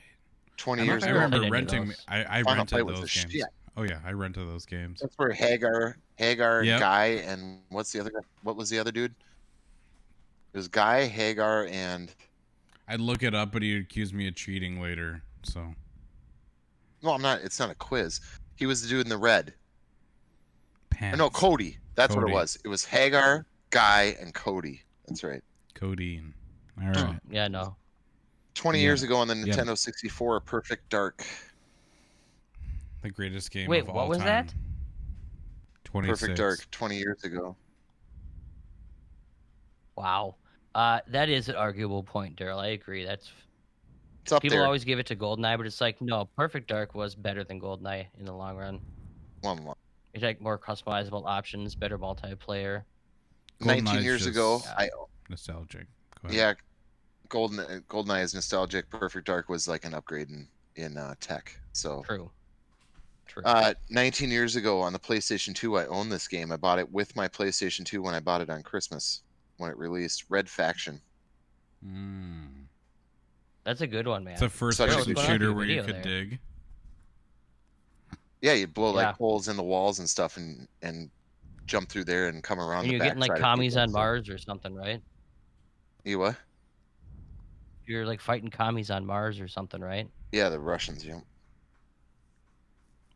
20 I'm not years I sure ago. if remember any of renting. those. I Final rented Fight was those the games. shit. Oh yeah, I rented those games. That's where Hagar, Yep. Guy, and what's the other guy? What was the other dude? It was Guy, Hagar, and I'd look it up, but he'd accuse me of cheating later. So no, I'm not. It's not a quiz. He was the dude in the red. pants. No, Cody. That's what Cody. it was. It was Hagar, Guy, and Cody. That's right. Codeine. All right. Yeah, no. 20 Yeah. years ago on the Yeah. Nintendo 64, Perfect Dark. The greatest game Wait, of all what was time. that? 26. Perfect Dark, 20 years ago. Wow. That is an arguable point, Darrell. I agree. That's It's up people there. always give it to GoldenEye, but it's like, no, Perfect Dark was better than GoldenEye in the long run. One. It's like more customizable options, better multiplayer. 19 GoldenEye's years just ago, nostalgic. Go ahead. yeah, GoldenEye is nostalgic. Perfect Dark was like an upgrade in tech. So, True. 19 years ago on the PlayStation 2, I owned this game. I bought it with my PlayStation 2 when I bought it on Christmas when it released. Red Faction. That's a good one, man. It's a Darrell, first-person what's going on shooter with where your you video could there? dig. Yeah, you blow Yeah. like holes in the walls and stuff, and jump through there and come around. And the you're getting like backside of commies people, on so- Mars or something, right? You what? You're like fighting commies on Mars or something, right? Yeah, the Russians. Yeah.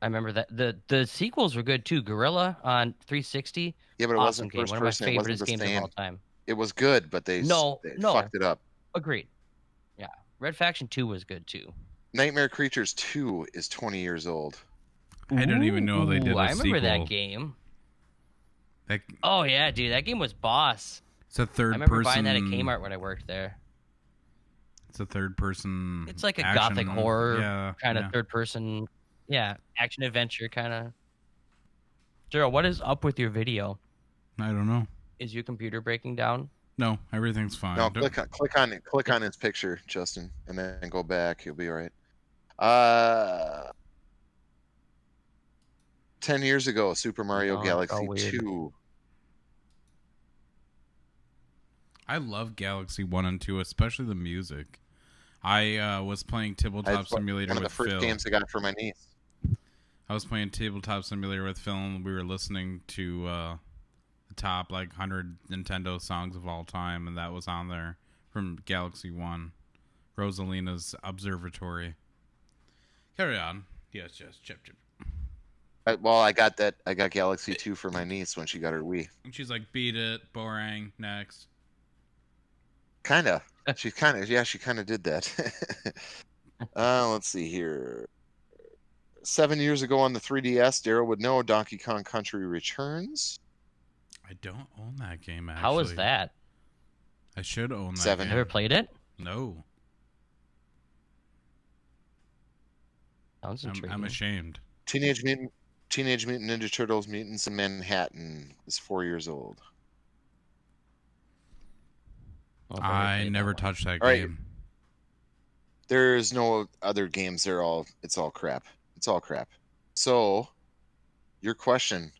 I remember that the sequels were good too. Gorilla on 360, Yeah, but it awesome wasn't game, first one of my person. It wasn't favorite the games same. of all time. It was good, but they No. fucked it up. Agreed. Yeah, Red Faction 2 was good too. Nightmare Creatures 2 is 20 years old. I don't even know they did a I remember sequel. that game. That, Oh yeah, dude, that game was boss. it's a third I remember person. buying that at Kmart when I worked there. It's a third person. It's like a action, gothic horror yeah, kind of yeah. third person, action adventure kind of. Darrell, what is up with your video? I don't know. Is your computer breaking down? No, everything's fine. No, Don't- click on his picture, Justin, and then go back. You'll be all right. 10 years ago, Super Mario Oh, it's Galaxy all weird. 2. I love Galaxy 1 and 2, especially the music. I was playing Tabletop Simulator One of the with first Phil. games I got for my niece. I was playing Tabletop Simulator with Phil, and we were listening to the top 100 Nintendo songs of all time, and that was on there from Galaxy 1. Rosalina's Observatory. Carry on. Yes, chip. Well, I got Galaxy 2 for my niece when she got her Wii. And she's like, beat it, boring, next. Kinda. She kind of did that. Let's see here. 7 years ago on the 3DS, Darrell would know Donkey Kong Country Returns. I don't own that game, actually. How was that? I should own that 7. game. Never played it? No. Sounds intriguing. I'm ashamed. Teenage Mutant Ninja Turtles: Mutants in Manhattan is 4 years old. I never touched that All right. game. There's no other games. It's all crap. It's all crap. So, your question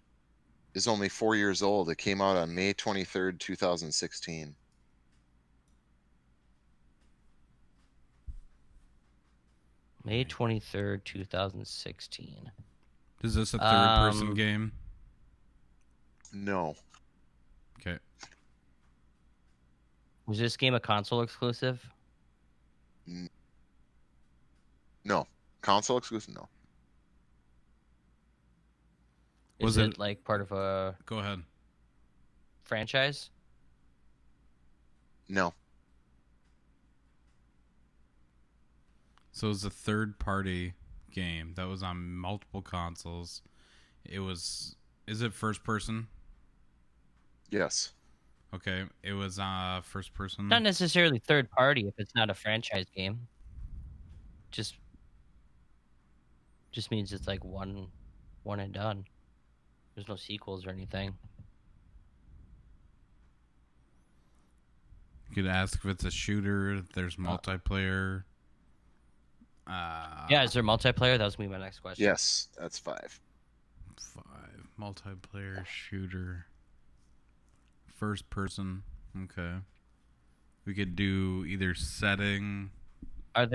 is only 4 years old. It came out on May 23rd, 2016. May 23rd, 2016. Is this a third-person game? No. Okay. Was this game a console exclusive? No. Console exclusive? No. Is it like part of a Go ahead. franchise? No. So it's a third-party game that was on multiple consoles. Is it first person? Yes. Okay. It was first person. Not necessarily third party if it's not a franchise game. Just means it's like one and done. There's no sequels or anything. You could ask if it's a shooter, if there's multiplayer. Yeah, is there multiplayer? That was me my next question. Yes, that's 5. 5. Multiplayer shooter. First person. Okay. We could do either setting. Let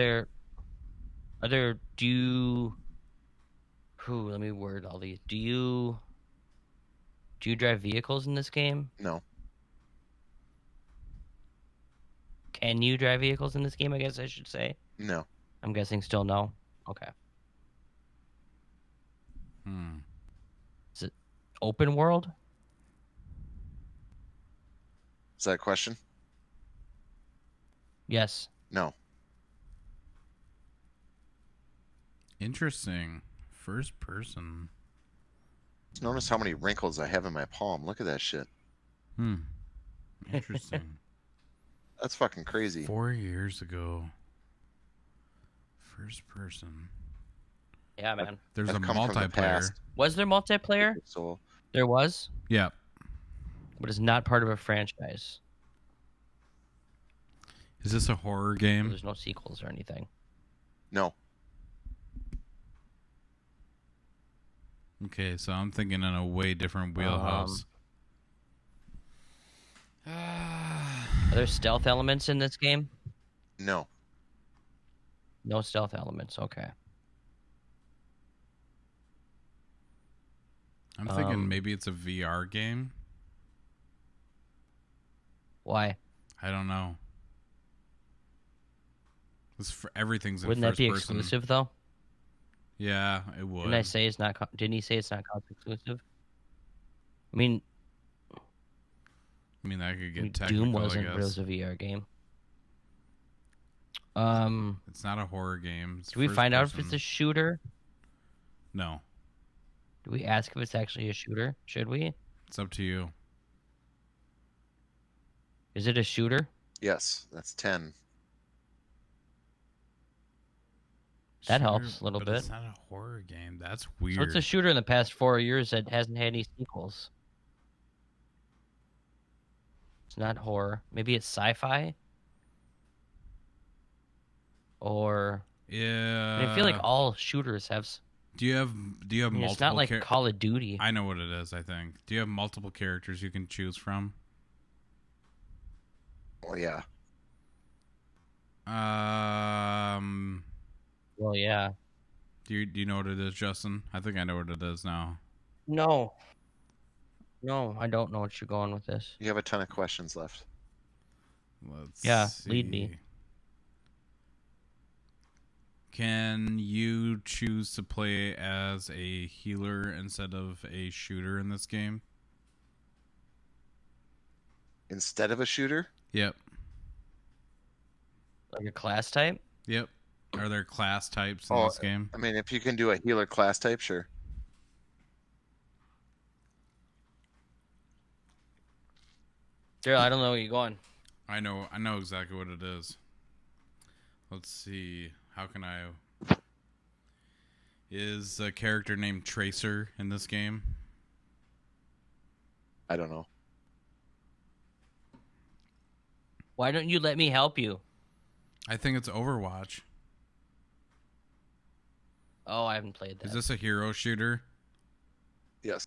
me word all these. Do you drive vehicles in this game? No. Can you drive vehicles in this game, I guess I should say? No. I'm guessing still no. Okay. Is it open world? Is that a question? Yes. No. Interesting. First person. Just notice how many wrinkles I have in my palm. Look at that shit. Interesting. That's fucking crazy. 4 years ago. First person. Yeah, man. There's a I've come from the multiplayer. past. Was there multiplayer? So There was, Yeah. but it's not part of a franchise. Is this a horror So game? there's no sequels or anything. no. Okay, so I'm thinking in a way different wheelhouse. Are there stealth elements in this game? No. No stealth elements. Okay. I'm thinking maybe it's a VR game. Why? I don't know. Everything's in Wouldn't that first be person. exclusive though? Yeah, it would. Didn't he say it's not console exclusive? I mean, that could get technical, Doom wasn't, I but it guess. was a VR game. It's not a horror game. It's Do we first find out if person. it's a shooter? No. Do we ask if it's actually a shooter? Should we? It's up to you. Is it a shooter? Yes, that's 10. That helps a little but bit. It's not a horror game. That's weird. So it's a shooter in the past 4 years that hasn't had any sequels. It's not horror. Maybe it's sci-fi? Or Yeah. I feel like all shooters have. Do you have multiple? It's not like Call of Duty. I know what it is. I think. Do you have multiple characters you can choose from? Oh yeah. Well, yeah. Do you know what it is, Justin? I think I know what it is now. No, I don't know what you're going with this. You have a ton of questions left. Let's lead me. see. Can you choose to play as a healer instead of a shooter in this game? Instead of a shooter? Yep. Like a class type? Yep. Are there class types in this game? I mean, if you can do a healer class type, sure. Darrell, I don't know where you're going. I know exactly what it is. Let's see. How can I... Is a character named Tracer in this game? I don't know. Why don't you let me help you? I think it's Overwatch. Oh, I haven't played that. Is this a hero shooter? Yes.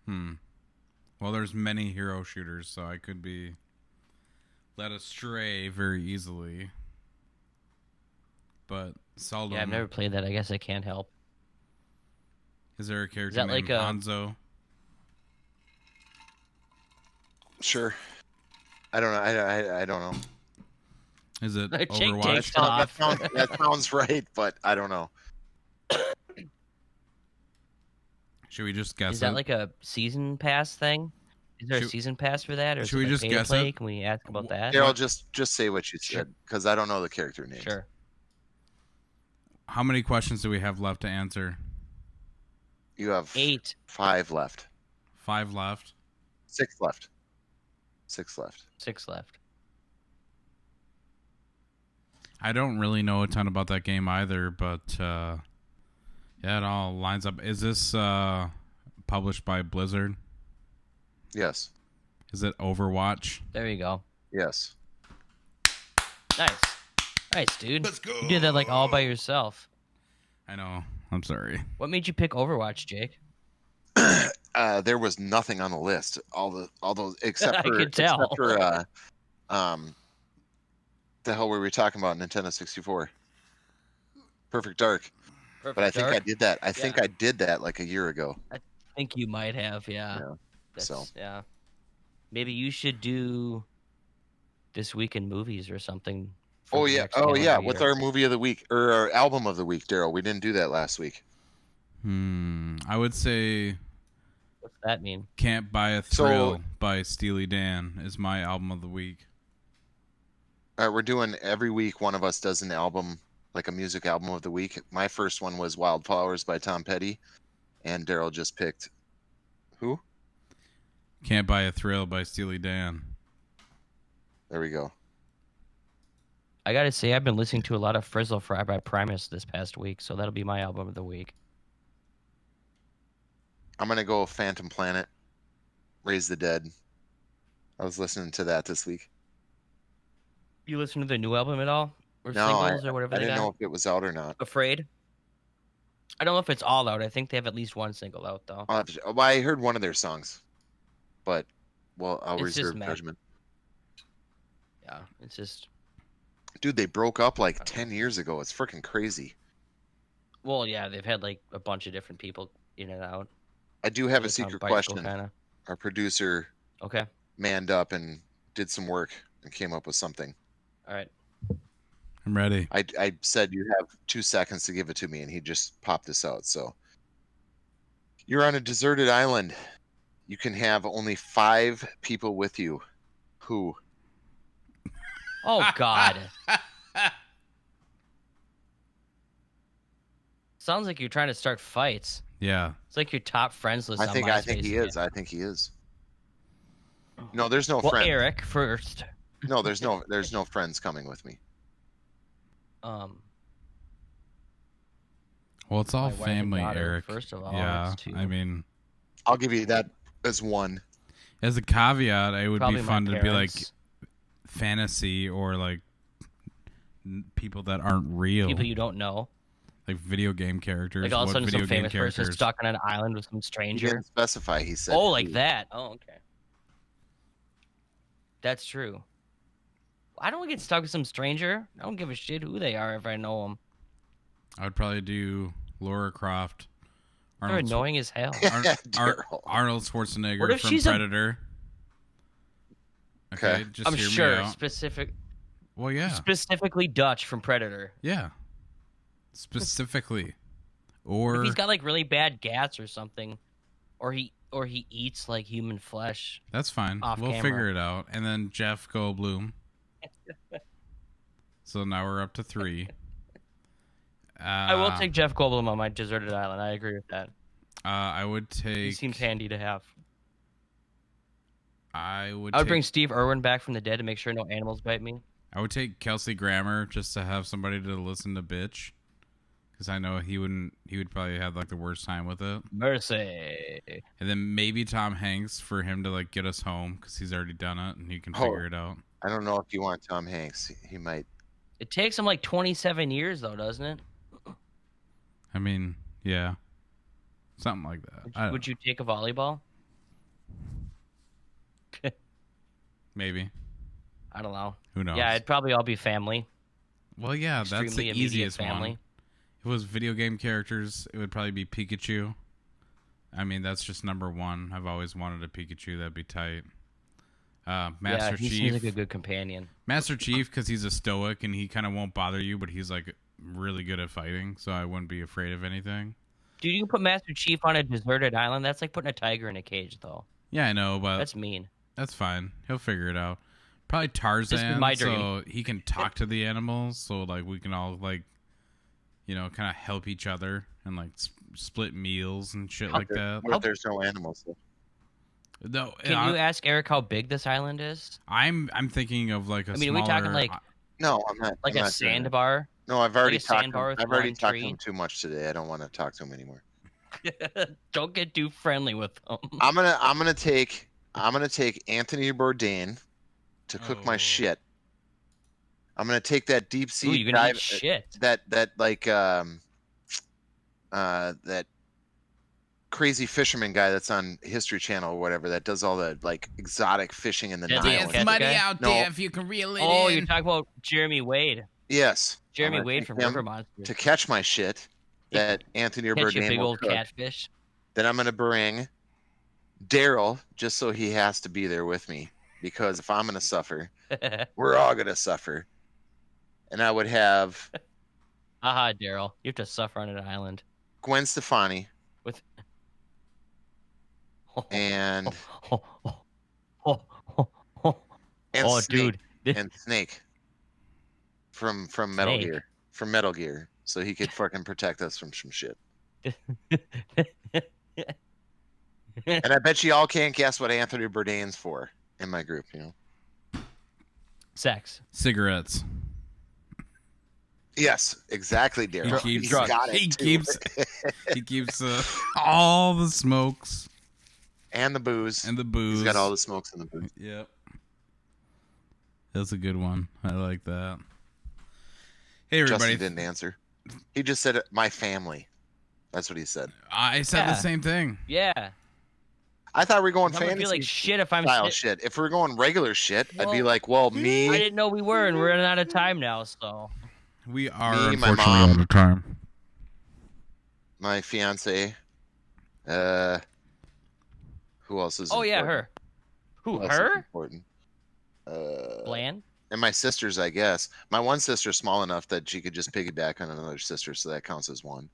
Well, there's many hero shooters, so I could be led astray very easily. But seldom. Yeah, I've never played that. I guess I can't help. Is there a character that named like a- Hanzo? Sure. I don't know. I don't know. Is it Jake Overwatch? takes off. That sounds right, but I don't know. Should we just guess Is that it? like a season pass thing? Is there a Should- season pass for that, or is should it we like just pay to guess play? it? Can we ask about that? Darrell, just say what you Sure. said, because I don't know the character names. Sure. How many questions do we have left to answer? You have 8. 5 left. 5 left. 6 left. 6 left. 6 left. I don't really know a ton about that game either, but yeah, it all lines up. Is this published by Blizzard? Yes. Is it Overwatch? There you go. Yes. Nice. Nice, dude. Let's go. You did that like all by yourself. I know. I'm sorry. What made you pick Overwatch, Jake? There was nothing on the list. All those except I for could tell. except for the hell were we talking about? Nintendo 64. Perfect Dark. But I think I did that. I think I did that like a year ago. I think you might have, yeah. So. Yeah. Maybe you should do This Week in Movies or something. for Oh the yeah. next Oh calendar yeah. With year. our movie of the week or our album of the week, Darrell. We didn't do that last week. I would say What's that mean? Can't Buy a Thrill by Steely Dan is my album of the week. We're doing every week. One of us does an album, like a music album of the week. My first one was Wildflowers by Tom Petty, and Darrell just picked who? Can't Buy a Thrill by Steely Dan. There we go. I gotta say, I've been listening to a lot of Frizzle Fry by Primus this past week, so that'll be my album of the week. I'm gonna go Phantom Planet, Raise the Dead. I was listening to that this week. You listen to the new album at all? Or No, singles or whatever I they didn't got? know if it was out or not. Afraid? I don't know if it's all out. I think they have at least one single out, though. Well, I heard one of their songs, but I'll It's just reserve meh. judgment. Yeah, it's just... Dude, they broke up like 10 years ago. It's freaking crazy. Well, yeah, they've had like a bunch of different people in and out. I do have a Like on secret Bicycle question. Kinda. Our producer Okay, manned up and did some work and came up with something. all right. I'm ready. I said you have 2 seconds to give it to me, and he just popped this out. So you're on a deserted island. You can have only 5 people with you. Who? Oh, God. Sounds like you're trying to start fights. Yeah. It's like your top friends list I on think MySpace he again. is. I think he is. No, there's no Well, friends. Eric first. No, there's no friends coming with me. Well, it's all My wife and family, daughter, Eric. first of all, yeah. that's 2. I mean, I'll give you that as 1. as a caveat, it would Probably be my fun to be like parents. fantasy or like people that aren't real, People you don't know. like video game characters. Like all of a What sudden video some game famous person characters? stuck on an island with some He stranger. didn't specify. He said. Oh, like who. that. Oh, okay. That's true. I don't get stuck with some stranger. I don't give a shit who they are if I know them. I would probably do Laura Croft. They're annoying as hell. Darrell. Arnold Schwarzenegger What if from she's a- Predator. Okay, Okay. just I'm hear sure me out. Well, yeah, specifically Dutch from Predator. yeah, specifically, If or he's got like really bad gas or something, or he eats like human flesh. that's fine. off We'll camera. figure it out. And then Jeff Goldblum. So now we're up to 3. I will take Jeff Goldblum on my deserted island. I agree with that. I would take. He seems handy to have. I would. I would take, bring Steve Irwin back from the dead to make sure no animals bite me. I would take Kelsey Grammer just to have somebody to listen to bitch, because I know he would probably have like the worst time with it. Mercy. And then maybe Tom Hanks for him to like get us home because he's already done it and he can figure it out. I don't know if you want Tom Hanks. He might. It takes him like 27 years though, doesn't it? I mean, yeah, something like that. Would you take a volleyball? Maybe. I don't know. Who knows? Yeah, it'd probably all be family. Well, yeah, that's the Extremely immediate easiest family. one. If it was video game characters, it would probably be Pikachu. I mean, that's just number one. I've always wanted a Pikachu. That'd be tight. Master he Chief. seems like a good companion. Master Chief, because he's a stoic and he kind of won't bother you, but he's like really good at fighting, so I wouldn't be afraid of anything. Dude, you can put Master Chief on a deserted island. That's like putting a tiger in a cage, though. Yeah, I know, but That's mean. that's fine. He'll figure it out. Probably Tarzan, my so he can talk to the animals, so like we can all like, kind of help each other and like split meals and shit like that. What if there's no animals? Though? No, Can you ask Eric how big this island is? I'm thinking of like a. I mean, are we talking like No, I'm not. like I'm a not doing that. sandbar? No, I've already a talked. sandbar with I've already one talked to tree? him too much today. I don't want to talk to him anymore. Don't get too friendly with them. I'm gonna take Anthony Bourdain to cook my Oh. shit. I'm gonna take that deep Ooh, sea you're gonna eat dive. shit. That crazy fisherman guy that's on History Channel or whatever that does all the like exotic fishing in the Yeah, Nile. yeah, it's muddy out No. there if you can reel it Oh, in. you're talking about Jeremy Wade. Yes, Jeremy I'm gonna Wade take from him River Monsters. to catch my shit. That Anthony Catch you a Bourdain big will old cook. catfish. Then I'm gonna bring Darrell just so he has to be there with me because if I'm gonna suffer, we're all gonna suffer. And I would have Haha, Darrell. You have to suffer on an island. Gwen Stefani With and oh, Snake, dude. and Snake from Metal Snake? Gear. From Metal Gear. So he could fucking protect us from some shit. And I bet you all can't guess what Anthony Bourdain's for in my group, Sex. Cigarettes. Yes, exactly, Darrell. He keeps. He's got it, He too. keeps. He keeps all the smokes And the booze. and the booze. He's got all the smokes and the booze. Yep. That's a good one. I like that. Hey everybody. Justin didn't answer. He just said my family. That's what he said. I said Yeah. the same thing. Yeah. I thought we were going I'm gonna fantasy feel like shit if I'm style sit- shit. If we were going regular shit, I'd be Well, like, well, I me, didn't know we were, and we're running out of time now. So We are Me, my unfortunately mom. out of time. my fiance, who else is oh yeah, important? her. Who? Who else is Her? important? Bland. And my sisters, I guess. My one sister's small enough that she could just piggyback on another sister, so that counts as one.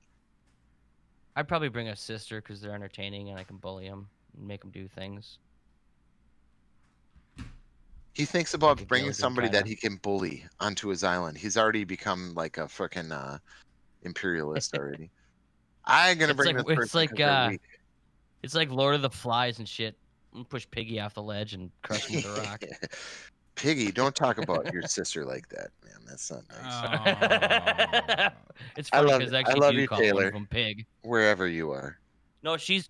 I'd probably bring a sister because they're entertaining and I can bully them and make them do things. He thinks Like about a bringing Gilligan somebody that kinda. he can bully onto his island. He's already become like a fucking imperialist already. I'm gonna It's bring like- this it's person like, 'cause they're weak. It's like Lord of the Flies and shit. I'm gonna push Piggy off the ledge and crush him with a rock. Piggy, don't talk about your sister like that, man. That's not nice. It's I funny love- because I actually love do you, call one Taylor. of them Pig. Wherever you are. No, she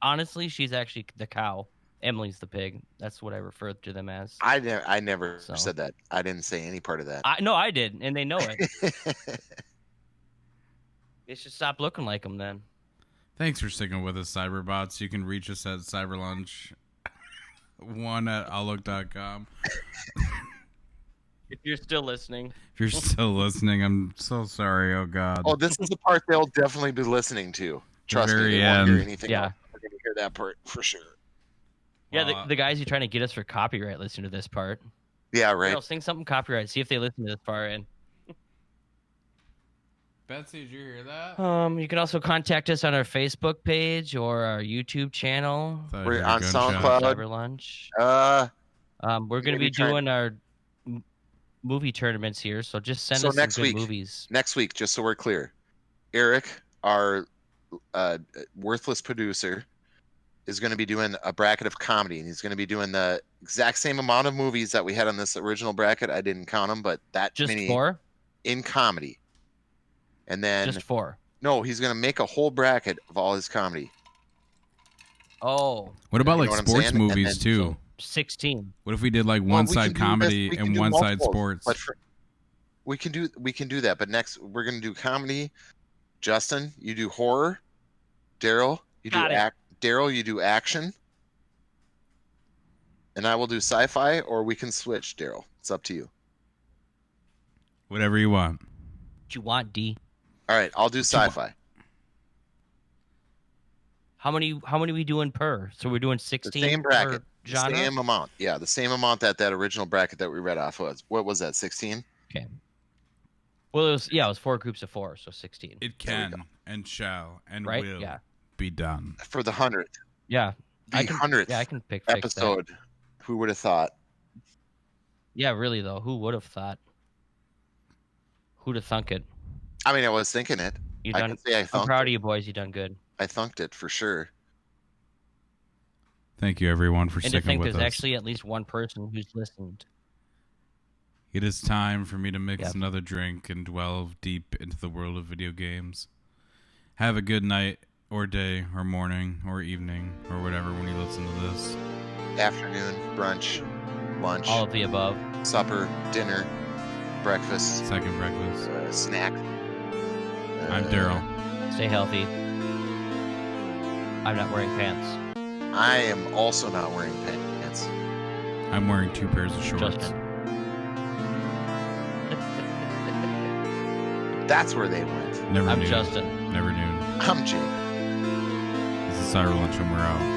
honestly she's actually the cow. Emily's the pig. That's what I refer to them as. I never So. said that. I didn't say any part of that. I did, and they know it. They should stop looking like them then. Thanks for sticking with us, Cyberbots. You can reach us at cyberlunch1@outlook.com. If you're still listening. If you're still listening, I'm so sorry. Oh God. Oh, this is the part they'll definitely be listening to. Trust me, very they won't hear end. anything Yeah. else. They're gonna hear that part for sure. Yeah, Well, the guys who trying to get us for copyright listen to this part. Yeah, right. Girl, sing something copyright. See if they listen to this part. And Betsy, did you hear that? you can also contact us on our Facebook page or our YouTube channel. Thought I We're heard a on gunshot. SoundCloud. Cyber Lunch. Uh, We're going to maybe be try- doing our movie tournaments here, so just send So us next some good week- movies. next week, just so we're clear, Eric, our worthless producer, is going to be doing a bracket of comedy, and he's going to be doing the exact same amount of movies that we had on this original bracket. I didn't count them, but that Just many 4? in comedy. and then Just 4. No, he's gonna make a whole bracket of all his comedy. Oh. What about You like know what I'm sports saying? movies And too? So 16. What if we did like Well, one we side can do comedy this- we can and do one side multiples, sports? But we can do that. But next, we're gonna do comedy. Justin, you do horror. Darrell, you Got it. Darrell, you do action. And I will do sci-fi, or we can switch. Darrell, it's up to you. Whatever you want. What you want, D? All right, I'll do sci-fi. How many we doing per? So we're doing 16 The same bracket, per genre? the same amount. Yeah, the same amount that original bracket that we read off was. What was that? 16. Okay. Well, it was 4 groups of 4, so 16. It can and shall and Right? will Yeah. be done. For the 100th. Yeah. The 100th Yeah, I can fix episode. that. Who would have thought? Yeah, really though. Who would have thought? Who'd have thunk it? I mean, I was thinking it. You I done. can say I I'm thunked proud it. of you boys. You done good. I thunked it for sure. Thank you everyone for And to sticking think with there's us. actually at least one person who's listened. It is time for me to mix Yep. another drink and delve deep into the world of video games. Have a good night or day or morning or evening or whatever when you listen to this. Afternoon, brunch, lunch, All of the above. supper, dinner, breakfast, Second breakfast. snack. I'm Darrell. Stay healthy. I'm not wearing pants. I am also not wearing pants. I'm wearing 2 pairs of shorts. Justin. That's where they went. Never I'm knew. Justin. Never knew. I'm Jake. This is Cyber Lunch and we're out.